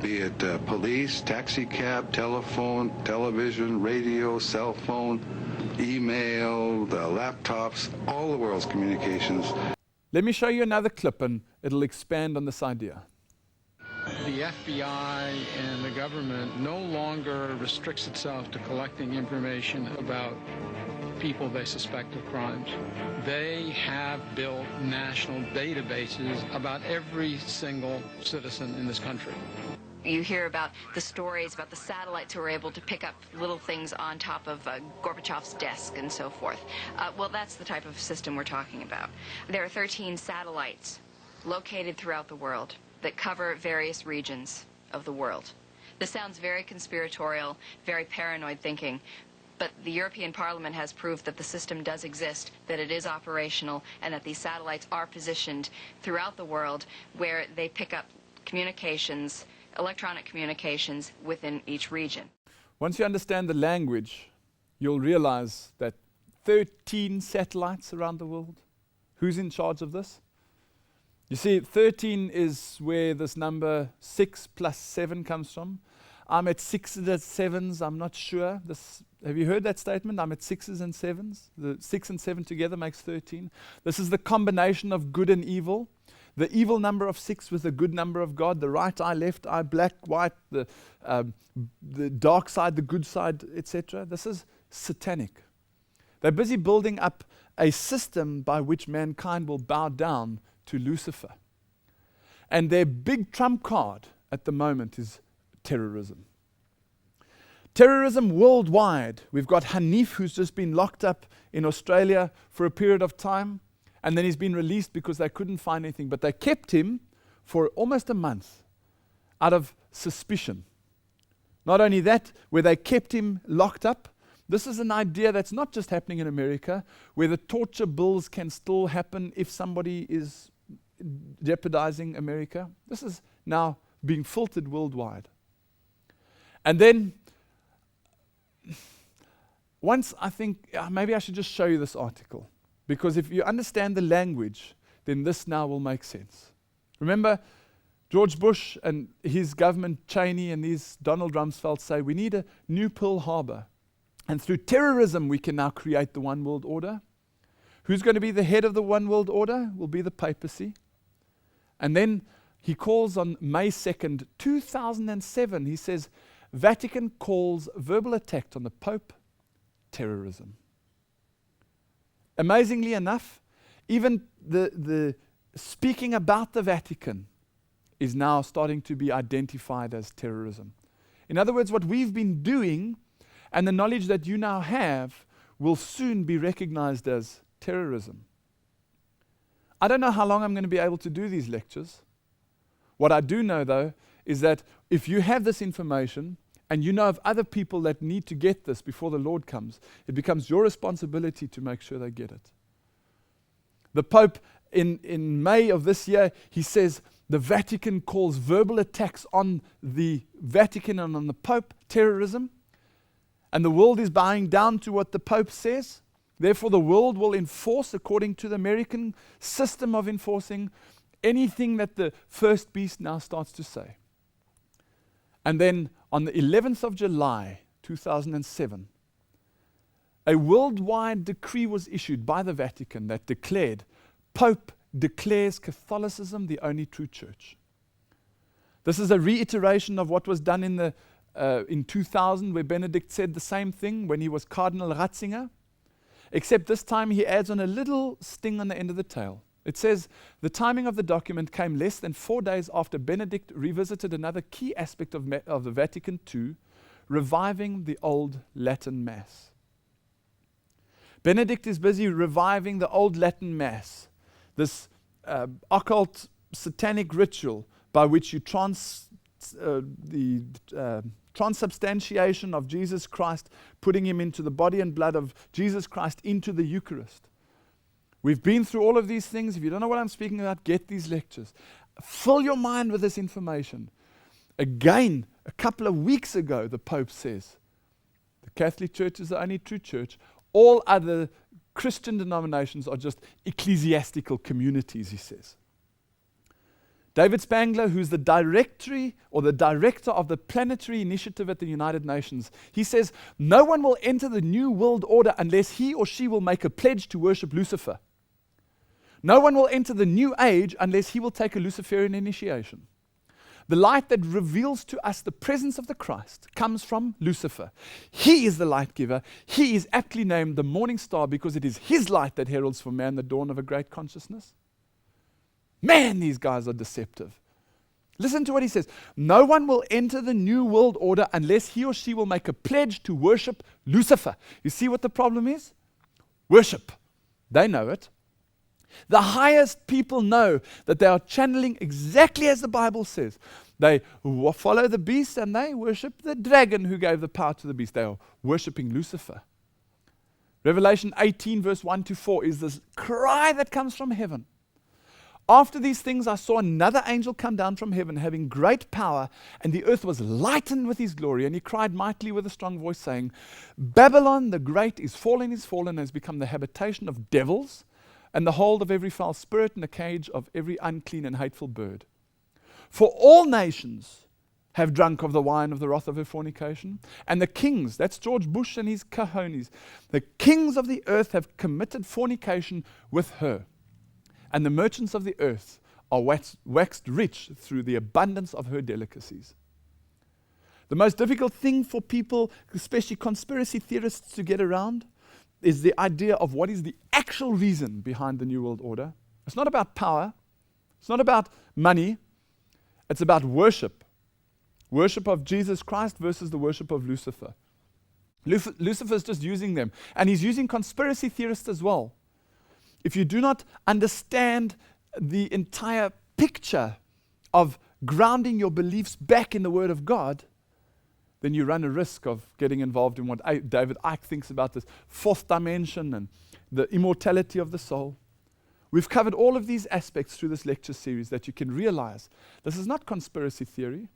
Speaker 21: be it police, taxi cab, telephone, television, radio, cell phone, email, the laptops, all the world's communications.
Speaker 1: Let me show you another clip and it'll expand on this idea.
Speaker 22: The FBI and the government no longer restricts itself to collecting information about people they suspect of crimes. They have built national databases about every single citizen in this country.
Speaker 23: You hear about the stories about the satellites who were able to pick up little things on top of Gorbachev's desk and so forth. Well, that's the type of system we're talking about. There are 13 satellites located throughout the world that cover various regions of the world. This sounds very conspiratorial, very paranoid thinking, but the European Parliament has proved that the system does exist, that it is operational, and that these satellites are positioned throughout the world where they pick up communications, electronic communications within each region.
Speaker 1: once you understand the language, you'll realize that 13 satellites around the world. Who's in charge of this? You see, 13 is where this number 6 plus 7 comes from. I'm at 6s and 7s, I'm not sure. Have you heard that statement? I'm at 6s and 7s. The 6 and 7 together makes 13. This is the combination of good and evil. The evil number of 6 with the good number of God. The right eye, left eye, black, white, the dark side, the good side, etc. This is satanic. They're busy building up a system by which mankind will bow down to Lucifer. And their big trump card at the moment is terrorism. Terrorism worldwide. We've got Hanif, who's just been locked up in Australia for a period of time, and then he's been released because they couldn't find anything. But they kept him for almost a month out of suspicion. Not only that, where they kept him locked up, this is an idea that's not just happening in America, where the torture bills can still happen if somebody is jeopardizing America. This is now being filtered worldwide. And then, once I think, maybe I should just show you this article. Because if you understand the language, then this now will make sense. Remember, George Bush and his government, Cheney and these Donald Rumsfeld say, we need a new Pearl Harbor. And through terrorism, we can now create the one world order. Who's going to be the head of the one world order? Will be the papacy. And then he calls on May 2nd, 2007, he says, Vatican calls verbal attack on the Pope terrorism. Amazingly enough, even the speaking about the Vatican is now starting to be identified as terrorism. In other words, what we've been doing and the knowledge that you now have will soon be recognized as terrorism. I don't know how long I'm going to be able to do these lectures. What I do know, though, is that if you have this information and you know of other people that need to get this before the Lord comes, it becomes your responsibility to make sure they get it. The Pope, in May of this year, he says the Vatican calls verbal attacks on the Vatican and on the Pope terrorism. And the world is bowing down to what the Pope says. Therefore, the world will enforce, according to the American system of enforcing, anything that the first beast now starts to say. And then on the 11th of July, 2007, a worldwide decree was issued by the Vatican that declared, Pope declares Catholicism the only true church. This is a reiteration of what was done in 2000, where Benedict said the same thing when he was Cardinal Ratzinger, except this time he adds on a little sting on the end of the tail. It says, the timing of the document came less than 4 days after Benedict revisited another key aspect of the Vatican II, reviving the old Latin Mass. Benedict is busy reviving the old Latin Mass, this occult satanic ritual by which you transubstantiation of Jesus Christ, putting him into the body and blood of Jesus Christ into the Eucharist. We've been through all of these things. If you don't know what I'm speaking about, get these lectures. Fill your mind with this information. Again, a couple of weeks ago, the Pope says, the Catholic Church is the only true church. All other Christian denominations are just ecclesiastical communities, he says. David Spangler, who's the director of the Planetary Initiative at the United Nations, he says, no one will enter the New World Order unless he or she will make a pledge to worship Lucifer. No one will enter the New Age unless he will take a Luciferian initiation. The light that reveals to us the presence of the Christ comes from Lucifer. He is the light giver. He is aptly named the morning star because it is his light that heralds for man the dawn of a great consciousness. Man, these guys are deceptive. Listen to what he says. No one will enter the New World Order unless he or she will make a pledge to worship Lucifer. You see what the problem is? Worship. They know it. The highest people know that they are channeling exactly as the Bible says. They follow the beast and they worship the dragon who gave the power to the beast. They are worshiping Lucifer. Revelation 18 verse 1 to 4 is this cry that comes from heaven. After these things, I saw another angel come down from heaven, having great power, and the earth was lightened with his glory. And he cried mightily with a strong voice, saying, Babylon the great is fallen, and has become the habitation of devils, and the hold of every foul spirit, and the cage of every unclean and hateful bird. For all nations have drunk of the wine of the wrath of her fornication, and the kings, that's George Bush and his cojones, the kings of the earth have committed fornication with her. And the merchants of the earth are waxed rich through the abundance of her delicacies. The most difficult thing for people, especially conspiracy theorists, to get around is the idea of what is the actual reason behind the New World Order. It's not about power. It's not about money. It's about worship. Worship of Jesus Christ versus the worship of Lucifer. Lucifer is just using them. And he's using conspiracy theorists as well. If you do not understand the entire picture of grounding your beliefs back in the Word of God, then you run a risk of getting involved in what David Icke thinks about this fourth dimension and the immortality of the soul. We've covered all of these aspects through this lecture series that you can realize this is not conspiracy theory.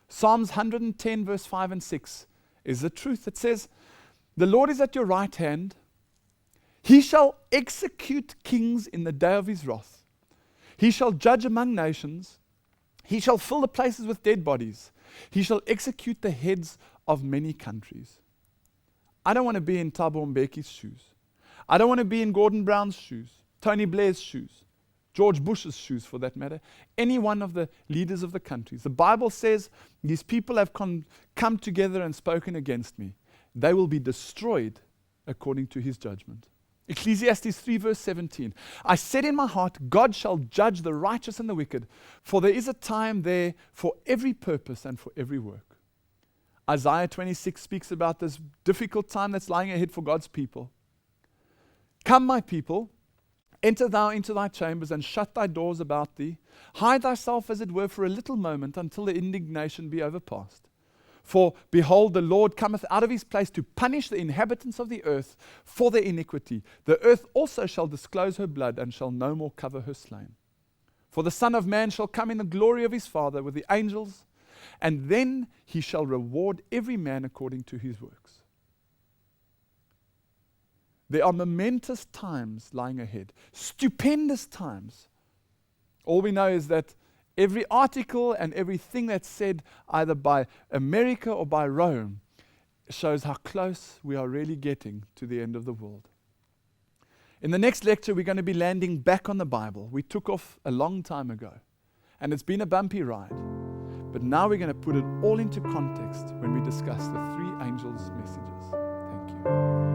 Speaker 1: Psalms 110 verse 5 and 6 is the truth. It says, the Lord is at your right hand. He shall execute kings in the day of his wrath. He shall judge among nations. He shall fill the places with dead bodies. He shall execute the heads of many countries. I don't want to be in Thabo Mbeki's shoes. I don't want to be in Gordon Brown's shoes, Tony Blair's shoes, George Bush's shoes for that matter, any one of the leaders of the countries. The Bible says these people have come together and spoken against me. They will be destroyed according to his judgment. Ecclesiastes 3 verse 17. I said in my heart, God shall judge the righteous and the wicked, for there is a time there for every purpose and for every work. Isaiah 26 speaks about this difficult time that's lying ahead for God's people. Come, my people, enter thou into thy chambers and shut thy doors about thee. Hide thyself as it were for a little moment until the indignation be overpast. For behold, the Lord cometh out of his place to punish the inhabitants of the earth for their iniquity. The earth also shall disclose her blood and shall no more cover her slain. For the Son of Man shall come in the glory of his Father with the angels, and then he shall reward every man according to his works. There are momentous times lying ahead, stupendous times. All we know is that every article and everything that's said either by America or by Rome shows how close we are really getting to the end of the world. In the next lecture, we're going to be landing back on the Bible. We took off a long time ago, and it's been a bumpy ride. But now we're going to put it all into context when we discuss the three angels' messages. Thank you.